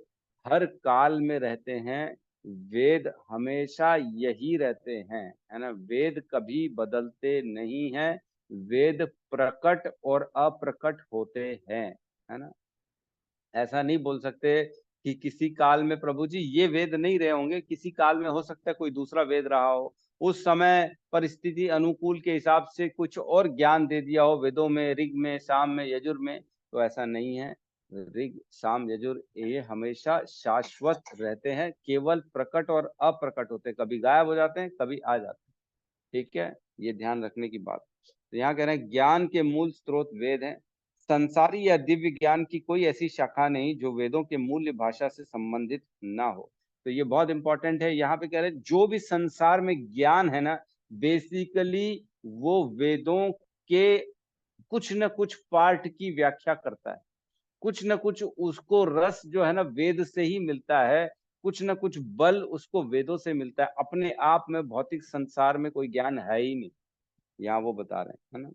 हर काल में रहते हैं, वेद हमेशा यही रहते हैं, है ना। वेद कभी बदलते नहीं हैं, वेद प्रकट और अप्रकट होते हैं, है ना। ऐसा नहीं बोल सकते कि किसी काल में प्रभु जी ये वेद नहीं रहे होंगे, किसी काल में हो सकता है कोई दूसरा वेद रहा हो, उस समय परिस्थिति अनुकूल के हिसाब से कुछ और ज्ञान दे दिया हो वेदों में, ऋग में, साम में, यजुर में। तो ऐसा नहीं है, ऋग साम यजुर ये हमेशा शाश्वत रहते हैं, केवल प्रकट और अप्रकट होते हैं, कभी गायब हो जाते हैं, कभी आ जाते हैं। ठीक है, ये ध्यान रखने की बात। तो यहाँ कह रहे हैं ज्ञान के मूल स्रोत वेद हैं, संसारी या दिव्य ज्ञान की कोई ऐसी शाखा नहीं जो वेदों के मूल्य भाषा से संबंधित ना हो। तो ये बहुत इंपॉर्टेंट है। यहाँ पे कह रहे हैं जो भी संसार में ज्ञान है ना, बेसिकली वो वेदों के कुछ न कुछ पार्ट की व्याख्या करता है, कुछ न कुछ उसको रस जो है ना वेद से ही मिलता है, कुछ न कुछ बल उसको वेदों से मिलता है। अपने आप में भौतिक संसार में कोई ज्ञान है ही नहीं, यहाँ वो बता रहे हैं, है ना।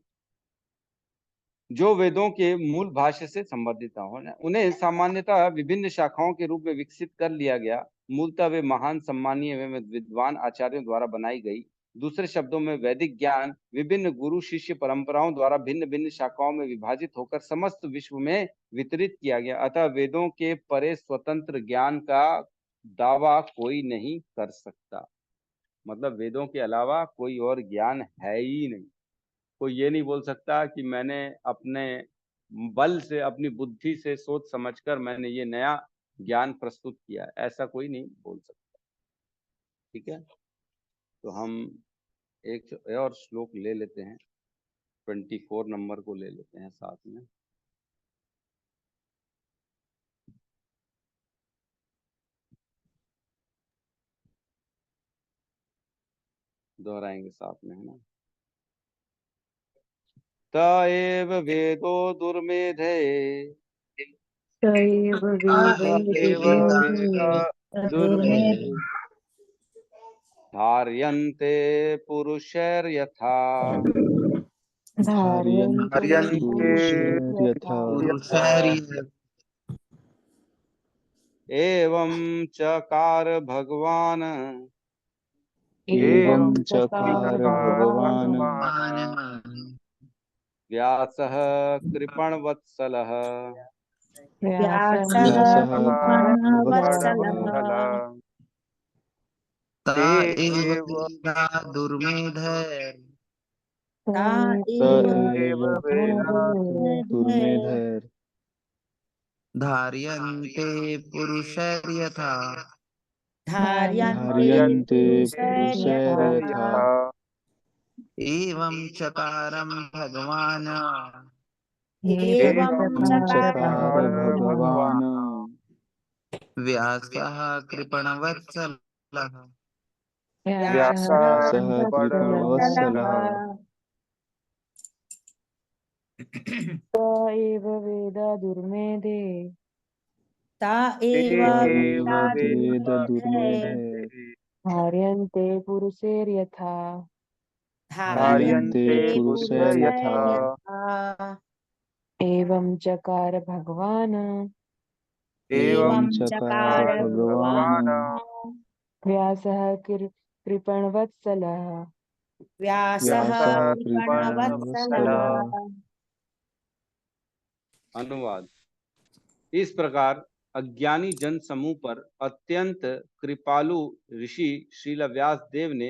जो वेदों के मूल भाष्य से संबंधित हो, उन्हें सामान्यतः विभिन्न शाखाओं के रूप में विकसित कर लिया गया। मूलतः वे महान सम्मानीय एवं विद्वान आचार्यों द्वारा बनाई गई। दूसरे शब्दों में वैदिक ज्ञान विभिन्न गुरु शिष्य परंपराओं द्वारा भिन्न भिन्न शाखाओं में विभाजित होकर समस्त विश्व में वितरित किया गया। अतः वेदों के परे स्वतंत्र ज्ञान का दावा कोई नहीं कर सकता, मतलब वेदों के अलावा कोई और ज्ञान है ही नहीं। कोई ये नहीं बोल सकता कि मैंने अपने बल से, अपनी बुद्धि से सोच समझकर मैंने ये नया ज्ञान प्रस्तुत किया, ऐसा कोई नहीं बोल सकता। ठीक है, तो हम एक और श्लोक ले लेते हैं। 24 नंबर को ले लेते हैं साथ में। दोहराएंगे साथ में, है ना। त एव वेदो दुर्मेधे तैव एव वेद दुर्मेधे धार्यन्ते पुरुषैर्यथा धार्यन्ते धार्यन्ते पुरुषैर्यथा एवं चकार भगवान् एवं एवं चकार चकार भगवान् व्यासः कृपणवत्सलः व्यासः व्यासः व्यासः कृपणवत्सलः कृपणवत्सलः ता ते एव एव वेदा दुर्मेधैर् ता त एव एव वेदा दुर्मेधैर् धार्यन्ते पुरुषैर्यथा धार्यन्ते धार्यन्ते पुरुषैर्यथा पुरुषैर्यथा एवं चकारं भगवान् एवं एवं चकार चकार भगवान् भगवान् व्यासः कृपणवत्सलः व्यासः व्यासः व्यासः कृपणवत्सलः कृपणवत्सलः त एव वेद दुर्मेधे ता ते एव एव वेदा वेद दुर्मेधे दुर्मेधे धार्यन्ते पुरुषैर्यथा धार्यन्ते धार्यन्ते पुरुषैर्यथा पुरुषैर्यथा एवं चकार भगवान् एवं एवं चकार चकार भगवान् भगवान् व्यासः कृपणवत्सलः व्यासः व्यासः कृपणवत्सलः। कृपणवत्सलः। अनुवाद। इस प्रकार अज्ञानी जन समूह पर अत्यंत कृपालु ऋषि श्रील व्यास देव ने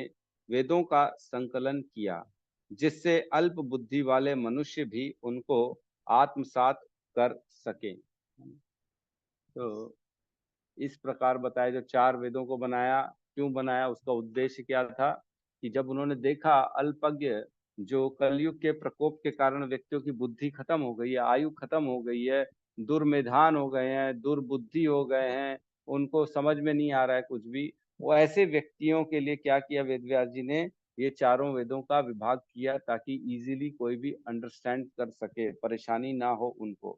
वेदों का संकलन किया, जिससे अल्प बुद्धि वाले मनुष्य भी उनको आत्मसात कर सके। तो इस प्रकार बताया, जो 4 वेदों को बनाया, क्यों बनाया, उसका उद्देश्य क्या था कि जब उन्होंने देखा अल्पज्ञ जो कलयुग के प्रकोप के कारण व्यक्तियों की बुद्धि खत्म हो गई है, आयु खत्म हो गई है, दुर्मेधान हो गए हैं, दुर्बुद्धि हो गए हैं, उनको समझ में नहीं आ रहा है कुछ भी, वो ऐसे व्यक्तियों के लिए क्या किया, वेद व्यास जी ने ये चारों वेदों का विभाग किया ताकि इजीली कोई भी अंडरस्टैंड कर सके, परेशानी ना हो उनको।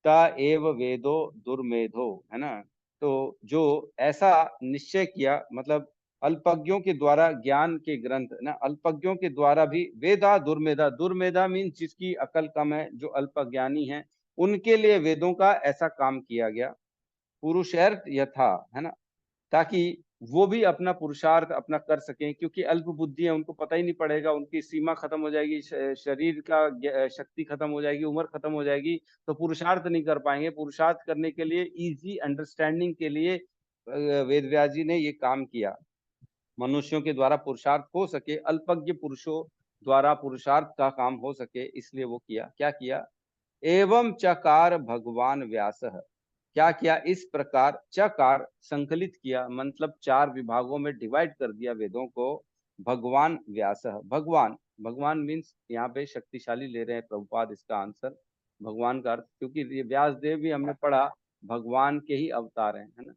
ता एव वेदो दुर्मेधो, है ना। तो जो ऐसा निश्चय किया, मतलब अल्पज्ञों के द्वारा ज्ञान के ग्रंथ ना, अल्पज्ञों के द्वारा भी वेदा दुर्मेधा, दुर्मेधा मीन जिसकी अकल कम है, जो अल्पज्ञानी है, उनके लिए वेदों का ऐसा काम किया गया। पुरुषार्थ यथा, है ना, ताकि वो भी अपना पुरुषार्थ अपना कर सकें, क्योंकि अल्प बुद्धि है, उनको पता ही नहीं पड़ेगा, उनकी सीमा खत्म हो जाएगी, शरीर का शक्ति खत्म हो जाएगी, उम्र खत्म हो जाएगी, तो पुरुषार्थ नहीं कर पाएंगे। पुरुषार्थ करने के लिए, इजी अंडरस्टैंडिंग के लिए वेद व्यास जी ने ये काम किया, मनुष्यों के द्वारा पुरुषार्थ हो सके, अल्पज्ञ पुरुषों द्वारा पुरुषार्थ का काम हो सके, इसलिए वो किया। क्या किया? एवं चकार भगवान व्यासः, क्या किया? इस प्रकार चकार संकलित किया, मतलब 4 विभागों में डिवाइड कर दिया वेदों को, भगवान व्यासः। भगवान, भगवान मीन्स यहाँ पे शक्तिशाली ले रहे हैं प्रभुपाद इसका आंसर, भगवान का अर्थ, क्योंकि ये व्यास देव भी हमने पढ़ा भगवान के ही अवतार हैं, है ना।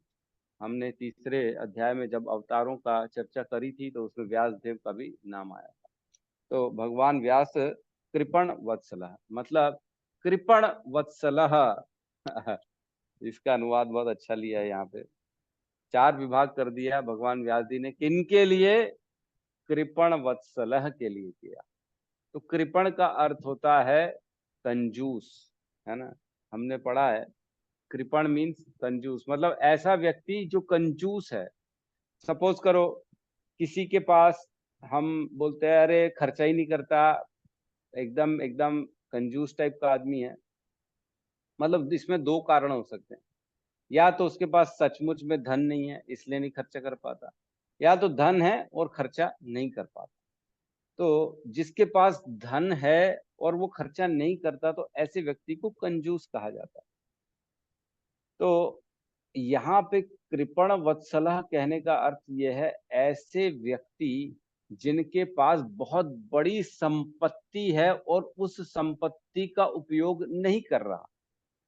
हमने तीसरे अध्याय में जब अवतारों का चर्चा करी थी तो उसमें व्यास देव का भी नाम आया था। तो भगवान व्यास कृपण वत्सलः, मतलब कृपण वत्सलः इसका अनुवाद बहुत अच्छा लिया है यहाँ पे। 4 विभाग कर दिया भगवान व्यास जी ने, किनके लिए? कृपण वत्सलः के लिए किया। तो कृपण का अर्थ होता है कंजूस, है ना, हमने पढ़ा है। कृपण मीन्स कंजूस, मतलब ऐसा व्यक्ति जो कंजूस है। सपोज करो किसी के पास, हम बोलते हैं अरे खर्चा ही नहीं करता, एकदम एकदम कंजूस टाइप का आदमी है, मतलब इसमें 2 कारण हो सकते हैं। या तो उसके पास सचमुच में धन नहीं है इसलिए नहीं खर्चा कर पाता, या तो धन है और खर्चा नहीं कर पाता। तो जिसके पास धन है और वो खर्चा नहीं करता, तो ऐसे व्यक्ति को कंजूस कहा जाता है। तो यहाँ पे कृपण वत्सलः कहने का अर्थ यह है, ऐसे व्यक्ति जिनके पास बहुत बड़ी संपत्ति है और उस संपत्ति का उपयोग नहीं कर रहा,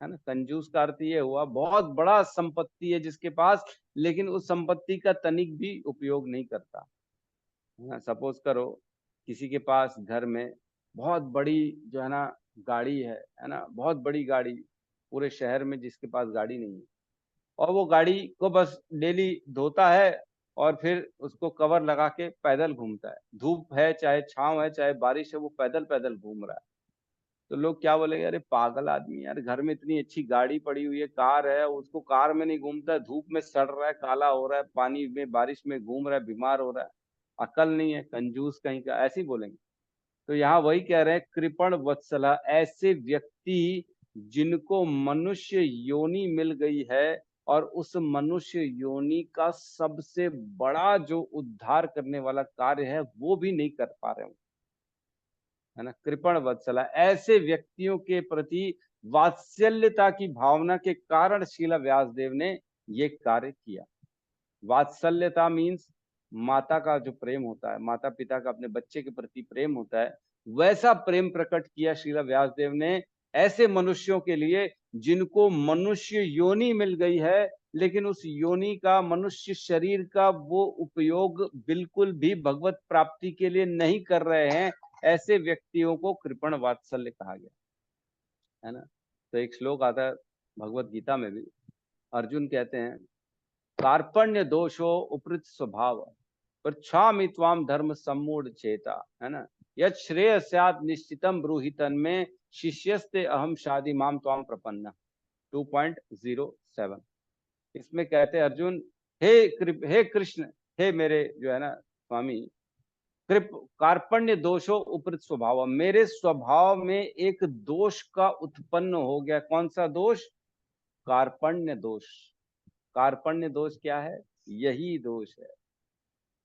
है ना। कंजूस का अर्थ ये हुआ बहुत बड़ा संपत्ति है जिसके पास, लेकिन उस संपत्ति का तनिक भी उपयोग नहीं करता। सपोज करो किसी के पास घर में बहुत बड़ी जो है ना गाड़ी है ना, बहुत बड़ी गाड़ी, पूरे शहर में जिसके पास गाड़ी नहीं है, और वो गाड़ी को बस डेली धोता है और फिर उसको कवर लगा के पैदल घूमता है, धूप है चाहे छांव है चाहे बारिश है, वो पैदल पैदल घूम रहा है। तो लोग क्या बोलेंगे, अरे पागल आदमी यार, घर में इतनी अच्छी गाड़ी पड़ी हुई है, कार है, उसको कार में नहीं घूमता है, धूप में सड़ रहा है, काला हो रहा है, पानी में बारिश में घूम रहा है, बीमार हो रहा है, अकल नहीं है, कंजूस कहीं का, ऐसे ही बोलेंगे। तो यहाँ वही कह रहे हैं, कृपण वत्सला, ऐसे व्यक्ति जिनको मनुष्य योनि मिल गई है और उस मनुष्य योनि का सबसे बड़ा जो उद्धार करने वाला कार्य है वो भी नहीं कर पा रहे हो, है ना। कृपण वत्सला, ऐसे व्यक्तियों के प्रति वात्सल्यता की भावना के कारण श्रील व्यासदेव ने ये कार्य किया। वात्सल्यता मीन्स माता का जो प्रेम होता है, माता पिता का अपने बच्चे के प्रति प्रेम होता है, वैसा प्रेम प्रकट किया श्रील व्यासदेव ने ऐसे मनुष्यों के लिए जिनको मनुष्य योनि मिल गई है, लेकिन उस योनि का, मनुष्य शरीर का वो उपयोग बिल्कुल भी भगवत प्राप्ति के लिए नहीं कर रहे हैं। ऐसे व्यक्तियों को कृपण वात्सल्य कहा गया, है ना। तो एक श्लोक आता है भगवत गीता में भी, अर्जुन कहते हैं, कार्पण्य दोषो उपृत स्वभाव पृच्छामि त्वाम धर्म सम्मूढ़ चेता, है ना। यत् श्रेय स्यात् निश्चितम ब्रूहि तन्मे शिष्यस्ते अहम शादी माम त्वाम प्रपन्ना। 2.07 इसमें कहते हैं अर्जुन, हे कृष्ण, हे मेरे जो है ना स्वामी, कार्पण्य दोषो उपृत स्वभाव, मेरे स्वभाव में एक दोष का उत्पन्न हो गया। कौन सा दोष? कार्पण्य दोष। कार्पण्य दोष क्या है? यही दोष है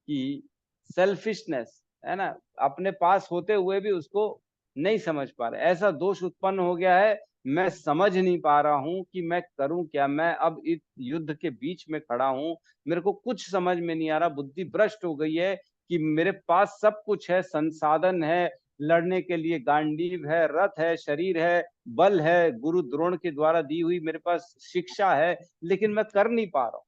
कि सेल्फिशनेस, है ना, अपने पास होते हुए भी उसको नहीं समझ पा रहे, ऐसा दोष उत्पन्न हो गया है। मैं समझ नहीं पा रहा हूं कि मैं करूं क्या, मैं अब इस युद्ध के बीच में खड़ा हूं, मेरे को कुछ समझ में नहीं आ रहा, बुद्धि भ्रष्ट हो गई है कि मेरे पास सब कुछ है, संसाधन है, लड़ने के लिए गांडीव है, रथ है, शरीर है, बल है, गुरु द्रोण के द्वारा दी हुई मेरे पास शिक्षा है, लेकिन मैं कर नहीं पा रहा हूं।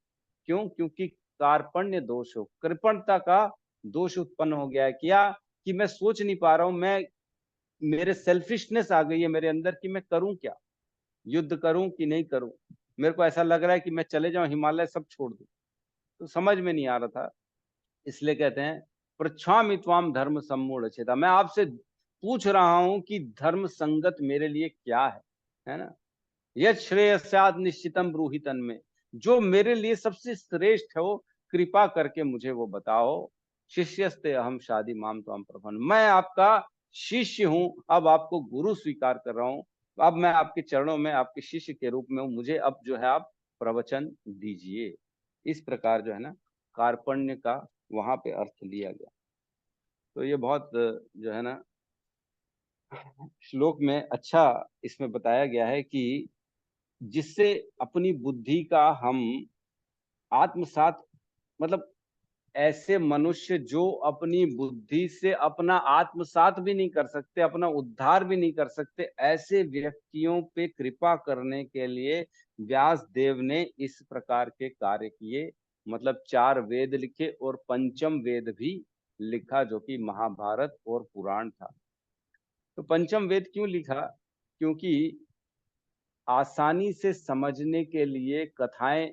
क्यों? क्योंकि कार्पण्य दोष हो, कृपणता का दोष उत्पन्न हो गया है। क्या? कि मैं सोच नहीं पा रहा हूं, मैं, मेरे सेल्फिशनेस आ गई है मेरे अंदर कि मैं करूं क्या, युद्ध करूं कि नहीं करूं। मेरे को ऐसा लग रहा है कि मैं चले जाऊं हिमालय सब छोड़ दूं, तो समझ में नहीं आ रहा था। इसलिए कहते हैं, पृच्छामि त्वाम धर्म सम्मूढ़ चेता, मैं आपसे पूछ रहा हूं कि धर्म संगत मेरे लिए क्या है ना। यत् श्रेयस्यात् निश्चितम ब्रूहि तन्मे, जो मेरे लिए सबसे श्रेष्ठ हो कृपा करके मुझे वो बताओ। शिष्यस्ते अहम शादी माम त्वाम प्रपन्न, मैं आपका शिष्य हूं, अब आपको गुरु स्वीकार कर रहा हूं, अब मैं आपके चरणों में आपके शिष्य के रूप में हूं, मुझे अब जो है आप प्रवचन दीजिए। इस प्रकार जो है ना कार्पण्य का वहां पे अर्थ लिया गया। तो ये बहुत जो है ना श्लोक में अच्छा इसमें बताया गया है कि जिससे अपनी बुद्धि का हम आत्मसात, मतलब ऐसे मनुष्य जो अपनी बुद्धि से अपना आत्मसात भी नहीं कर सकते, अपना उद्धार भी नहीं कर सकते, ऐसे व्यक्तियों पे कृपा करने के लिए व्यास देव ने इस प्रकार के कार्य किए। मतलब 4 वेद लिखे और पंचम वेद भी लिखा, जो कि महाभारत और पुराण था। तो पंचम वेद क्यों लिखा? क्योंकि आसानी से समझने के लिए कथाएं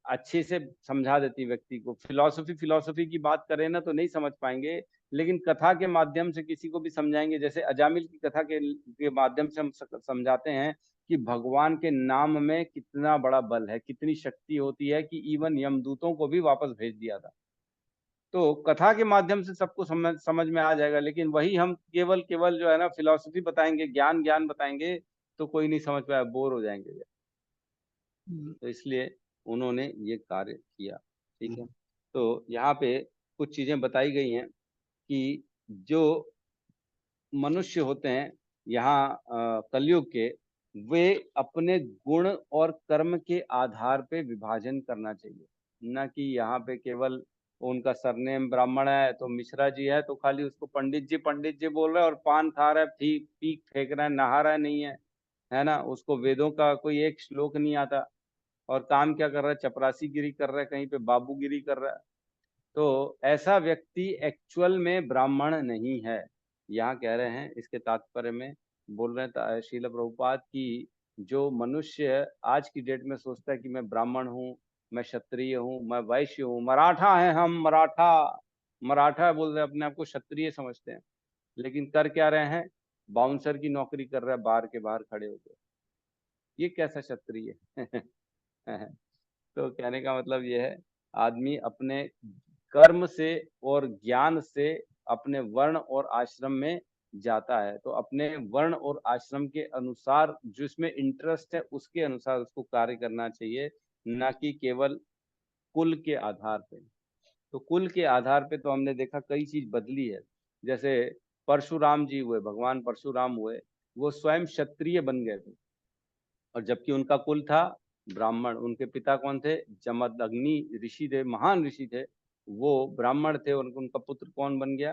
अच्छे से समझा देती व्यक्ति को। फिलॉसफी की बात करें ना तो नहीं समझ पाएंगे, लेकिन कथा के माध्यम से किसी को भी समझाएंगे। जैसे अजामिल की कथा के माध्यम से हम समझाते हैं कि भगवान के नाम में कितना बड़ा बल है, कितनी शक्ति होती है कि इवन यमदूतों को भी वापस भेज दिया था। तो कथा के माध्यम से सबको समझ में आ जाएगा, लेकिन वही हम केवल केवल जो है ना फिलॉसफी बताएंगे, ज्ञान बताएंगे, तो कोई नहीं समझ पाया, बोर हो जाएंगे। तो इसलिए उन्होंने ये कार्य किया। ठीक है, तो यहाँ पे कुछ चीजें बताई गई हैं कि जो मनुष्य होते हैं यहाँ कलयुग के, वे अपने गुण और कर्म के आधार पे विभाजन करना चाहिए, न कि यहाँ पे केवल उनका सरनेम ब्राह्मण है तो मिश्रा जी है, तो खाली उसको पंडित जी बोल रहे हैं और पान खा रहा है, पीक फेंक रहा है, नहा रहा है, नहीं है ना। उसको वेदों का कोई एक श्लोक नहीं आता और काम क्या कर रहा है, चपरासीगिरी कर रहा है, कहीं पे बाबूगिरी कर रहा है। तो ऐसा व्यक्ति एक्चुअल में ब्राह्मण नहीं है, यहाँ कह रहे हैं। इसके तात्पर्य में बोल रहे हैं श्रील प्रभुपाद की, जो मनुष्य आज की डेट में सोचता है कि मैं ब्राह्मण हूँ, मैं क्षत्रिय हूँ, मैं वैश्य हूँ, मराठा है, हम मराठा बोल रहे, अपने आप को क्षत्रिय समझते हैं, लेकिन कर क्या रहे हैं, बाउंसर की नौकरी कर रहा है बार के बाहर खड़े होकर, ये कैसा क्षत्रिय है। तो कहने का मतलब ये है, आदमी अपने कर्म से और ज्ञान से अपने वर्ण और आश्रम में जाता है, तो अपने वर्ण और आश्रम के अनुसार जिसमें इंटरेस्ट है उसके अनुसार उसको कार्य करना चाहिए, ना कि केवल कुल के आधार पे। तो कुल के आधार पे तो हमने देखा कई चीज बदली है। जैसे परशुराम जी हुए, भगवान परशुराम हुए, वो स्वयं क्षत्रिय बन गए थे, और जबकि उनका कुल था ब्राह्मण। उनके पिता कौन थे, जमदग्नि ऋषि थे, महान ऋषि थे, वो ब्राह्मण थे, और उनका पुत्र कौन बन गया,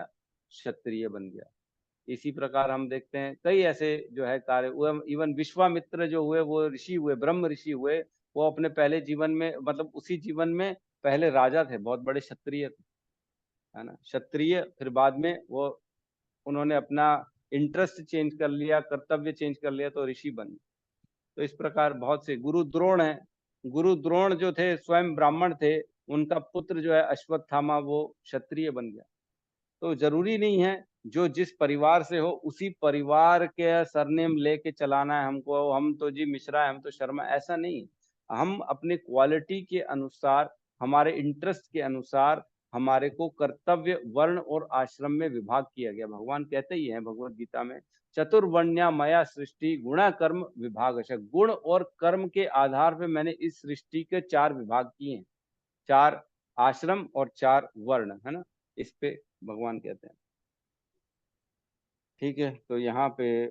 क्षत्रिय बन गया। इसी प्रकार हम देखते हैं कई ऐसे जो है कार्य, इवन विश्वामित्र जो हुए वो ऋषि हुए, ब्रह्म ऋषि हुए, वो अपने पहले जीवन में, मतलब उसी जीवन में पहले राजा थे, बहुत बड़े क्षत्रिय थे, है ना, क्षत्रिय। फिर बाद में वो उन्होंने अपना इंटरेस्ट चेंज कर लिया, कर्तव्य चेंज कर लिया, तो ऋषि बन। तो इस प्रकार बहुत से गुरु द्रोण है, गुरु द्रोण जो थे स्वयं ब्राह्मण थे, उनका पुत्र जो है अश्वत्थामा वो क्षत्रिय बन गया। तो जरूरी नहीं है जो जिस परिवार से हो उसी परिवार के सरनेम लेके चलाना है हमको, हम तो जी मिश्रा है, हम तो शर्मा, ऐसा नहीं। हम अपने क्वालिटी के अनुसार, हमारे इंटरेस्ट के अनुसार हमारे को कर्तव्य वर्ण और आश्रम में विभाग किया गया। भगवान कहते ही हैं भगवत गीता में, चतुर्वर्ण्या मया सृष्टि गुणा कर्म विभाग। गुण और कर्म के आधार पे मैंने इस सृष्टि के 4 विभाग किए हैं, 4 आश्रम और 4 वर्ण, है ना, इस पे भगवान कहते हैं। ठीक है, तो यहाँ पे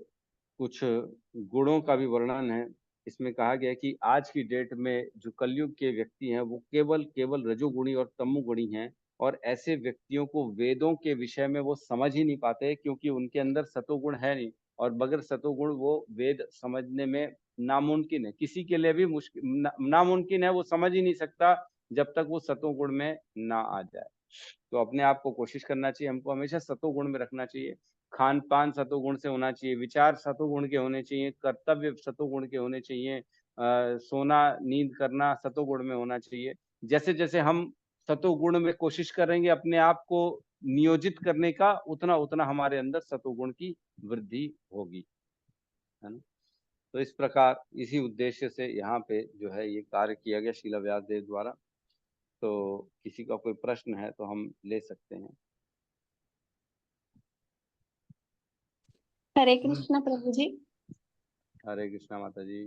कुछ गुणों का भी वर्णन है। इसमें कहा गया है कि आज की डेट में जो कलयुग के व्यक्ति हैं वो केवल रजोगुणी और तमोगुणी हैं, और ऐसे व्यक्तियों को वेदों के विषय में वो समझ ही नहीं पाते, क्योंकि उनके अंदर सतोगुण है नहीं, और बगैर सतोगुण वो वेद समझने में नामुमकिन है, किसी के लिए भी मुश्किल नामुमकिन है, वो समझ ही नहीं सकता जब तक वो सतोगुण में ना आ जाए। तो अपने आप को कोशिश करना चाहिए, हमको हमेशा सतोगुण में रखना चाहिए। खान पान सतोगुण से होना चाहिए, विचार सतोगुण के होने चाहिए, कर्तव्य सतोगुण के होने चाहिए, सोना नींद करना सतोगुण में होना चाहिए। जैसे जैसे हम सतोगुण में कोशिश करेंगे अपने आप को नियोजित करने का, उतना उतना हमारे अंदर सतोगुण की वृद्धि होगी, है ना। तो इस प्रकार इसी उद्देश्य से यहाँ पे जो है ये कार्य किया गया शीला व्यास देव द्वारा। तो किसी का कोई प्रश्न है तो हम ले सकते हैं। हरे कृष्णा प्रभु जी। हरे कृष्णा माता जी।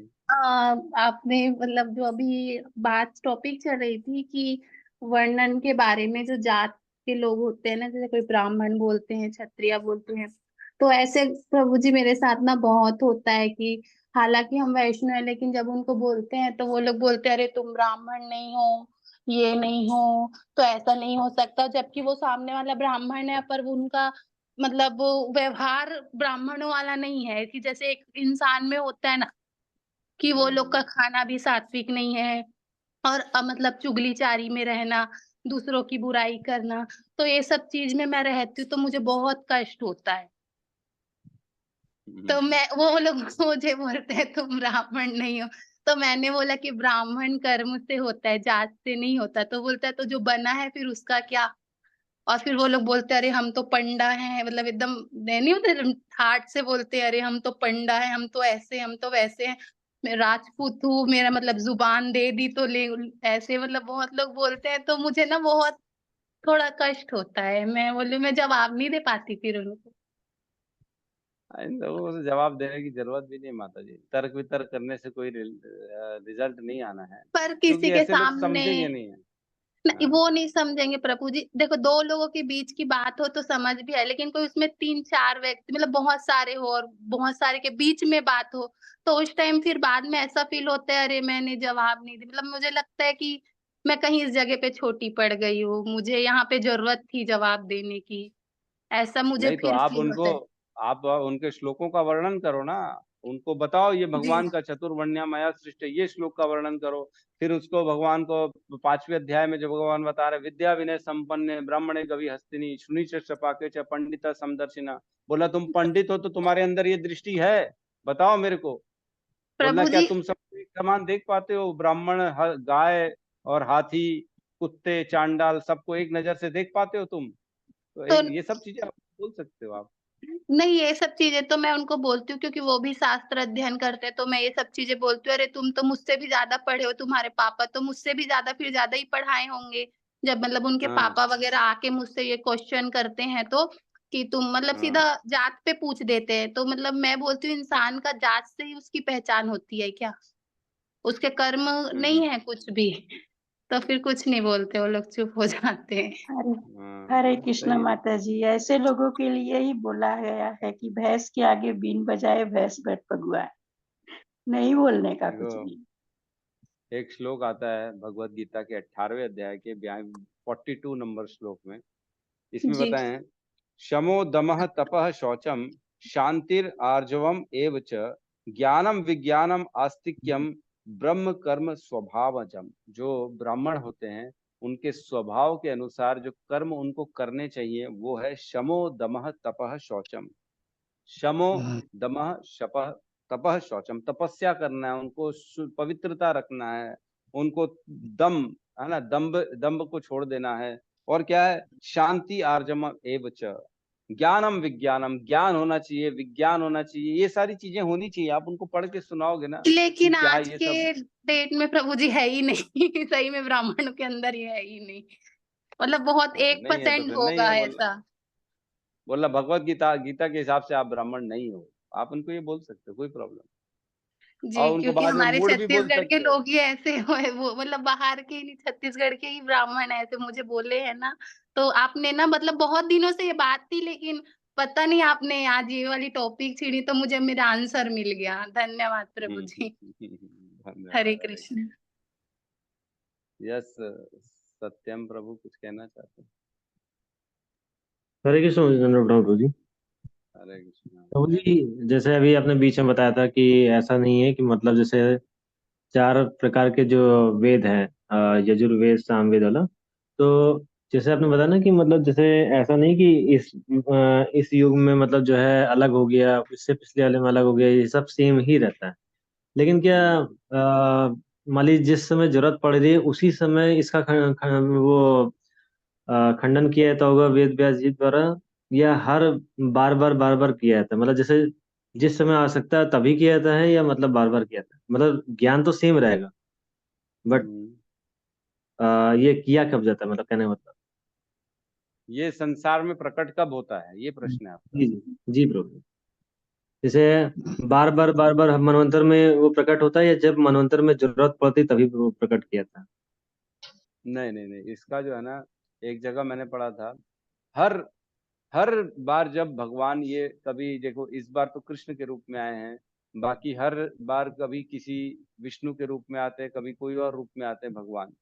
आपने मतलब जो अभी बात टॉपिक चल रही थी कि वर्णन के बारे में, जो जात के लोग होते हैं ना, जैसे कोई ब्राह्मण बोलते हैं, क्षत्रिय बोलते हैं, तो ऐसे प्रभु जी मेरे साथ ना बहुत होता है कि हालांकि हम वैष्णव हैं, लेकिन जब उनको बोलते हैं तो वो लोग बोलते हैं अरे तुम ब्राह्मण नहीं हो, ये नहीं हो, तो ऐसा नहीं हो सकता, जबकि वो सामने वाला ब्राह्मण है पर वो उनका मतलब व्यवहार ब्राह्मणों वाला नहीं है। कि जैसे एक इंसान में होता है ना कि वो लोग का खाना भी सात्विक नहीं है, और मतलब चुगलीचारी में रहना, दूसरों की बुराई करना, तो ये सब चीज में मैं रहती हूँ तो मुझे बहुत कष्ट होता है। तो मैं, वो लोग मुझे बोलते हैं तुम ब्राह्मण नहीं हो, तो मैंने बोला कि ब्राह्मण कर्म से होता है, जात से नहीं होता। तो बोलता है तो जो बना है फिर उसका क्या। और फिर वो लोग बोलते हैं अरे हम तो पंडा हैं, मतलब एकदम नहीं होते, हार्ट से बोलते हैं अरे हम तो पंडा है, हम तो ऐसे, हम तो वैसे हैं, मैं राजपूत हूँ, मेरा मतलब जुबान दे दी तो ले, ऐसे मतलब बहुत लोग बोलते हैं। तो मुझे ना बहुत थोड़ा कष्ट होता है, मैं बोली मैं जवाब नहीं दे पाती फिर उनको। इन लोगों को जवाब देने की जरूरत भी नहीं माता जी, तर्क वितर्क करने से कोई रिजल्ट नहीं आना है, पर किसी क्योंकि के ऐसे लोग सामने समझेंगे नहीं है। नहीं, हाँ। वो नहीं समझेंगे प्रभु जी। देखो दो लोगों के बीच की बात हो तो समझ भी है, लेकिन कोई उसमें 3-4 व्यक्ति, मतलब बहुत सारे हो और बहुत सारे के बीच में बात हो, तो उस टाइम फिर बाद में ऐसा फील होता है अरे मैंने जवाब नहीं दिया। मतलब मुझे लगता है कि मैं कहीं इस जगह पे छोटी पड़ गई हूँ, मुझे यहाँ पे जरूरत थी जवाब देने की, ऐसा मुझे नहीं तो फिर आप फील होता है। उनके श्लोकों का वर्णन करो ना, उनको बताओ ये भगवान का चतुर्वर्ण्य माया सृष्टि, ये श्लोक का वर्णन करो। फिर उसको भगवान को 5वें अध्याय में जो भगवान बता रहे, विद्या विनय संपन्न ब्राह्मणे गवि हस्तिनी शुनि चपाके च पंडिता समदर्शिना। बोला तुम पंडित हो तो तुम्हारे अंदर ये दृष्टि है, बताओ मेरे को। बोलना प्रभु क्या जी, तुम सब एक समान देख पाते हो? ब्राह्मण, गाय और हाथी, कुत्ते, चांडाल, सबको एक नजर से देख पाते हो तुम? तो तो ये सब चीजें आप बोल सकते हो आप। नहीं, ये सब चीजें तो मैं उनको बोलती हूँ क्योंकि वो भी शास्त्र अध्ययन करते हैं, तो मैं ये सब चीजें बोलती हूँ। अरे तुम तो मुझसे भी ज्यादा पढ़े हो, तुम्हारे पापा तो मुझसे भी ज्यादा फिर ज्यादा ही पढ़ाए होंगे। जब मतलब उनके हाँ पापा वगैरह आके मुझसे ये क्वेश्चन करते हैं तो कि तुम मतलब हाँ। सीधा जात पे पूछ देते हैं, तो मतलब मैं बोलती हूँ इंसान का जात से ही उसकी पहचान होती है क्या? उसके कर्म नहीं हम्म, है कुछ भी। तो फिर कुछ नहीं बोलते, वो लोग चुप हो जाते हैं। हरे हरे हाँ, कृष्ण सही है। माता जी, ऐसे लोगों के लिए ही बोला गया है कि भैंस के आगे बीन बजाए भैंस बैठ पगुआ, नहीं बोलने का देखो, कुछ भी। एक श्लोक आता है भगवत गीता के 18वें अध्याय के 42 नंबर श्लोक में। इसमें जी। बताएं, शमो दमः तपः शौचम शांतिर आर्जवम एव च ज्ञानम विज्ञानम आस्तिक्यम ब्रह्म कर्म स्वभावजम। जो ब्राह्मण होते हैं उनके स्वभाव के अनुसार जो कर्म उनको करने चाहिए वो है शमो दमः तपः शौचम। शमो दमः शपः तपः शौचम, तपस्या करना है उनको, पवित्रता रखना है उनको, दम, है ना, दम्भ दम्भ को छोड़ देना है। और क्या है, शांति आर्जम एव च ज्ञानम विज्ञानम, ज्ञान होना चाहिए, विज्ञान होना चाहिए, ये सारी चीजें होनी चाहिए। आप उनको पढ़ के सुनाओगे ना कि लेकिन क्या आज ये सब। के डेट में प्रभु जी है ही नहीं। सही में ब्राह्मणों के अंदर ये है ही नहीं, मतलब बहुत हाँ तो नहीं है तो 1% फिर नहीं होगा है, बोला ऐसा। बोला भगवत गीता गीता के हिसाब से आप ब्राह्मण नहीं हो। आप उनको ये बोल सकते हो, कोई प्रॉब्लम। जी, और उनको क्योंकि बाद में हमारे मूड भी बोल छत्तीसगढ़ के सकते हो। लोग ही ऐसे हुए, वो मतलब बाहर के ही नहीं, छत्तीसगढ़ के ही ब्राह्मण ऐसे मुझे बोले हैं ना। तो आपने ना मतलब बहुत दिनों से ये बात थी, लेकिन पता नहीं आपने आज ये वाली टॉपिक छीनी तो मुझे मेरा आंसर मिल गया। धन्यवाद प्रभु जी। धन्यवाद, हरे हरे कृष्ण। यस। सत्यम प्रभु कुछ कहना चाहते हैं? हरे कृष्ण प्रभु जी। हरे कृष्णा। प्रभु जी, जैसे अभी आपने बीच में बताया था कि ऐसा नहीं है कि मतलब जैसे 4 प्रकार के जो वेद हैं, यजुर्वेद सामवेद वाला। तो जैसे आपने बताया ना कि मतलब जैसे ऐसा नहीं कि इस युग में मतलब जो है अलग हो गया, इससे पिछले वाले में अलग हो गया, ये सब सेम ही रहता है। लेकिन क्या मान लीजिए जिस समय जरूरत पड़ रही है उसी समय इसका खंडन किया जाता होगा वेद व्यास जी द्वारा, या हर बार बार किया जाता है? मतलब जैसे जिस समय आवश्यकता है तभी किया जाता है, या मतलब बार बार किया जाता है? मतलब ज्ञान तो सेम रहेगा, बट ये किया कब जाता है, मतलब कहने का मतलब। ये संसार में प्रकट कब होता है, ये प्रश्न है आपका? जी जी जी प्रभु। जैसे बार बार मनवंतर में वो प्रकट होता है, या जब मनवंतर में जरूरत पड़ती तभी वो प्रकट किया था? नहीं नहीं नहीं, इसका जो है ना, एक जगह मैंने पढ़ा था, हर हर बार जब भगवान, ये कभी देखो इस बार तो कृष्ण के रूप में आए हैं, बाकी हर बार कभी किसी विष्णु के रूप में आते हैं, कभी कोई और रूप में आते हैं भगवान।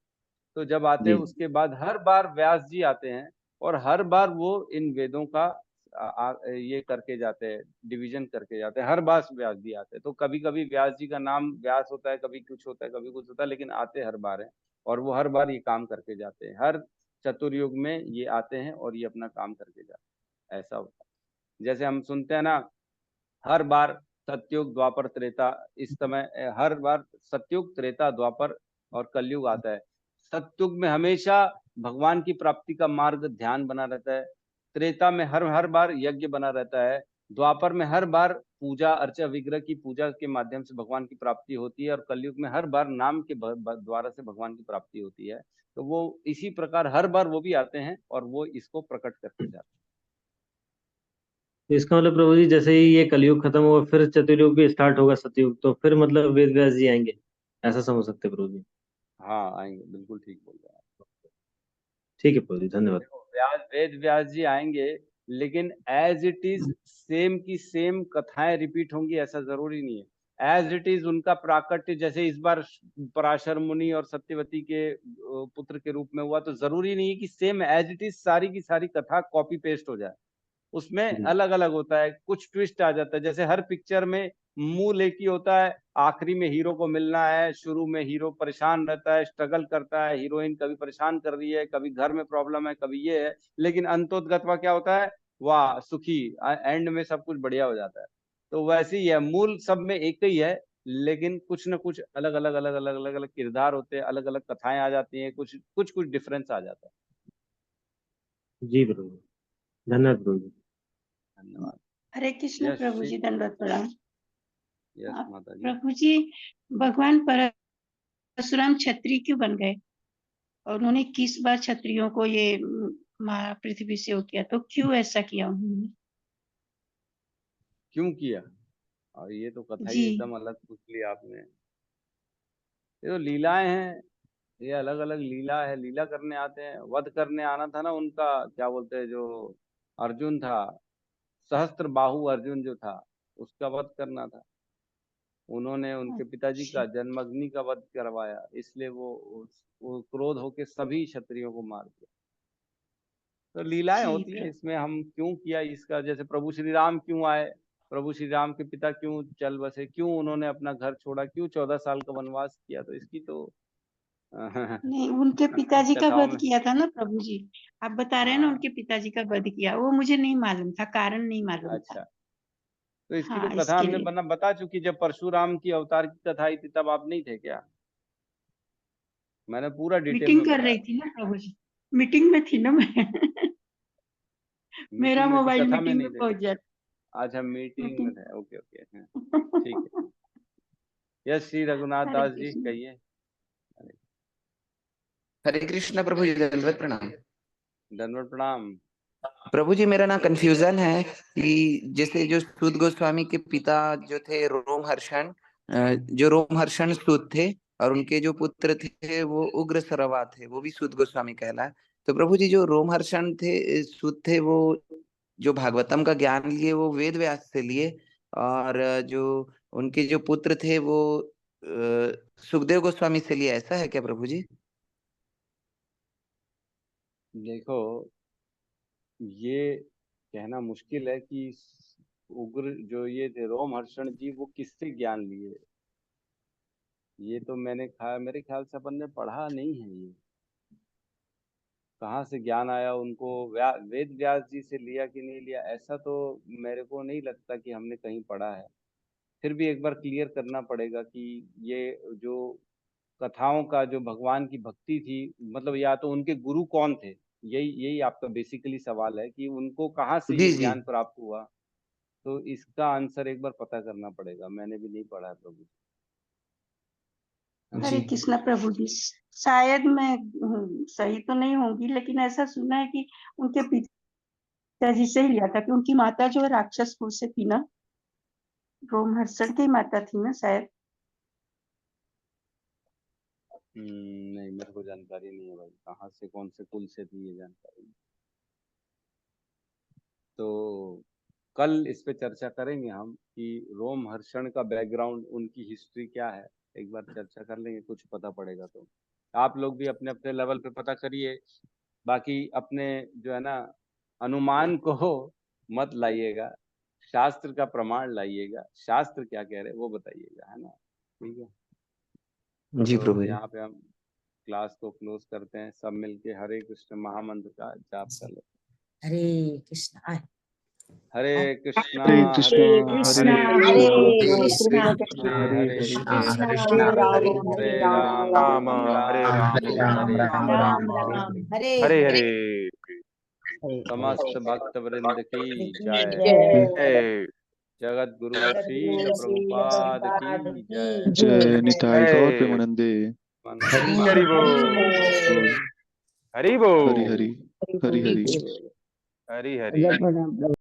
तो जब आते हैं जी उसके बाद हर बार व्यास जी आते हैं, और हर बार वो इन वेदों का ये करके जाते हैं, डिवीजन करके जाते हैं। हर बार व्यास जी आते हैं, तो कभी कभी व्यास जी का नाम व्यास होता है, कभी कुछ होता है, कभी कुछ होता है, लेकिन आते हर बार हैं। और वो हर बार ये काम करके जाते हैं, हर चतुर्युग में ये आते हैं और ये अपना काम करके जाते हैं, ऐसा होता है। जैसे हम सुनते हैं ना, हर बार सतयुग द्वापर त्रेता, इस समय हर बार सतयुग त्रेता द्वापर और कलयुग आता है। सतयुग में हमेशा भगवान की प्राप्ति का मार्ग ध्यान बना रहता है, त्रेता में हर हर बार यज्ञ बना रहता है, द्वापर में हर बार पूजा अर्चा, विग्रह की पूजा के माध्यम से भगवान की प्राप्ति होती है, और कलयुग में हर बार नाम के द्वारा से भगवान की प्राप्ति होती है। तो वो इसी प्रकार हर बार वो भी आते हैं और वो इसको प्रकट करके जाते हैं। तो इसका मतलब प्रभु जी, जैसे ही ये कलयुग खत्म होगा फिर चतुर्युग भी स्टार्ट होगा, सतयुग, तो फिर मतलब वेद व्यास जी आएंगे, ऐसा समझ सकते हैं प्रभु जी? हाँ आएंगे, बिल्कुल ठीक बोल रहे हैं आप। ठीक है प्रभु जी, धन्यवाद। देखो, वेद व्यास जी आएंगे, लेकिन एज इट इज सेम की सेम कथाएं रिपीट होंगी ऐसा जरूरी नहीं है। एज इट इज उनका प्राकट्य जैसे इस बार पराशर मुनि और सत्यवती के पुत्र के रूप में हुआ, तो जरूरी नहीं है कि सेम एज इट इज सारी की सारी कथा कॉपी पेस्ट हो जाए, उसमें अलग अलग होता है, कुछ ट्विस्ट आ जाता है। जैसे हर पिक्चर में मूल एक ही होता है, आखिरी में हीरो को मिलना है, शुरू में हीरो परेशान रहता है, स्ट्रगल करता है, हीरोइन कभी परेशान कर रही है, कभी घर में प्रॉब्लम है, कभी ये है, लेकिन अंतोदगत्वा क्या होता है, वाह सुखी, एंड में सब कुछ बढ़िया हो जाता है। तो वैसे ही है, मूल सब में एक ही है, लेकिन कुछ न कुछ अलग अलग अलग अलग अलग अलग किरदार होते हैं, अलग अलग कथाएं आ जाती हैं, कुछ कुछ कुछ डिफरेंस आ जाता है। जी प्रभु जी, धन्यवाद प्रभु जी। धन्यवाद। हरे कृष्ण यस प्रभु जी, दंडवत प्रणाम। यस आप माता जी। प्रभु जी, भगवान परशुराम क्षत्रिय क्यों बन गए और उन्होंने किस बार क्षत्रियों को ये पृथ्वी से वो किया, तो क्यों ऐसा किया उन्होंने? क्यों किया? और ये तो कथा ही जी एकदम अलग पूछ लिया आपने। ये तो लीलाएं हैं, ये अलग अलग लीला है, लीला करने आते हैं, वध करने आना था ना उनका, क्या बोलते हैं जो अर्जुन था, सहस्त्र बाहु अर्जुन जो था, उसका वध करना था। उन्होंने उनके पिताजी का जन्मग्नि का वध करवाया, इसलिए वो क्रोध होके सभी क्षत्रियों को मार दिया। तो लीलाएं जी होती हैं इसमें, हम क्यों किया इसका, जैसे प्रभु श्री राम क्यों आए, प्रभु श्री राम के पिता क्यों चल बसे, क्यों उन्होंने अपना घर छोड़ा, क्यों 14 साल का वनवास किया, तो इसकी तो नहीं, उनके पिताजी का कथाओं वध में। किया था ना प्रभु जी, आप बता रहे हैं ना हाँ उनके पिताजी का वध किया, वो मुझे नहीं मालूम था, कारण नहीं मालूम था। अच्छा, तो इसकी तो हाँ, कथा इसके हमने लिए बता चुकी, जब परशुराम की अवतार की कथा आई थी तब आप नहीं थे क्या? मैंने पूरा डिटेल मीटिंग में कर बताया। रही थी ना प्रभु जी, मीटिंग में थी ना मैं मेरा मीटिंग में थी, मोबाइल कथा में मीटिंग नहीं में थे? पहुंच जाता। अच्छा मीटिंग में मीटिंग थे, ओके ओके, हाँ, ठीक है। यस श्री रघुनाथ हरे दास जी कृष्ण। कहिए। हरे कृष्ण प्रभु जी, दंडवत प्रणाम। धन्यवाद प्रणाम। प्रभु जी, मेरा ना कंफ्यूजन है कि जैसे जो सूत गोस्वामी के पिता जो थे रोमहर्षण, जो रोमहर्षण सूत थे, और उनके जो पुत्र थे वो उग्र सरवा थे, वो भी सूत गोस्वामी कहला। तो प्रभु जी, जो रोमहर्षण थे सूत थे, वो जो भागवतम का ज्ञान लिए वो वेद व्यास से लिए, और जो उनके जो पुत्र थे वो सुखदेव गोस्वामी से लिए, ऐसा है क्या प्रभु जी? देखो, ये कहना मुश्किल है कि उग्र जो ये थे रोमहर्षण जी, वो किससे ज्ञान लिए, ये तो मेरे ख्याल से अपन ने पढ़ा नहीं है। ये कहाँ से ज्ञान आया उनको, वेद व्यास जी से लिया कि नहीं लिया, ऐसा तो मेरे को नहीं लगता कि हमने कहीं पढ़ा है। फिर भी एक बार क्लियर करना पड़ेगा कि ये जो कथाओं का जो भगवान की भक्ति थी, मतलब या तो उनके गुरु कौन थे, यही यही आपका बेसिकली सवाल है कि उनको कहाँ से जी ये जी। ज्ञान प्राप्त हुआ। तो इसका आंसर एक बार पता करना पड़ेगा, मैंने भी नहीं पढ़ा है प्रभु। हरे जी कृष्णा प्रभु जी, शायद मैं सही तो नहीं होंगी, लेकिन ऐसा सुना है कि उनके पिताजी से ही लिया था, कि उनकी माता जो है राक्षस कुल से थी ना, रोमहर्षण की माता थी ना शायद। नहीं, मेरे को जानकारी नहीं है भाई, कहाँ से कौन से कुल से थी ये जानकारी नहीं। तो कल इस पे चर्चा करेंगे हम कि रोमहर्षण का बैकग्राउंड, उनकी हिस्ट्री क्या है, एक बार चर्चा कर लेंगे, कुछ पता पड़ेगा तो। आप लोग भी अपने अपने लेवल पे पता करिए, बाकी अपने जो है ना अनुमान को मत लाइएगा, शास्त्र का प्रमाण लाइएगा, शास्त्र क्या कह रहे हैं वो बताइएगा, है ना? ठीक है, जी तो प्रभु जी। यहाँ पे हम क्लास को क्लोज करते हैं, सब मिलके हरे कृष्ण महामंत्र का जाप कर लेते हैं। हरे कृष्ण हरे कृष्णा हरे हरे कृष्णा हरे कृष्णा कृष्णा हरे हरे कृष्ण हरे कृष्ण हरे हरे हरे हरे राम राम राम हरे राम राम हरे राम हरे। राम राम हरे हरे हरे हरे। समस्त भक्त वृंद की जय। जय जगत गुरु श्रील जगद्गुरु श्रील प्रभुपाद प्रभुपाद की की जय। जय निताई गौर जय। प्रेमानंदे। मन हरि हरि हरि बोल। बोल हरि हरि बोल। हरि हरि हरि। बोल। हरि हरि।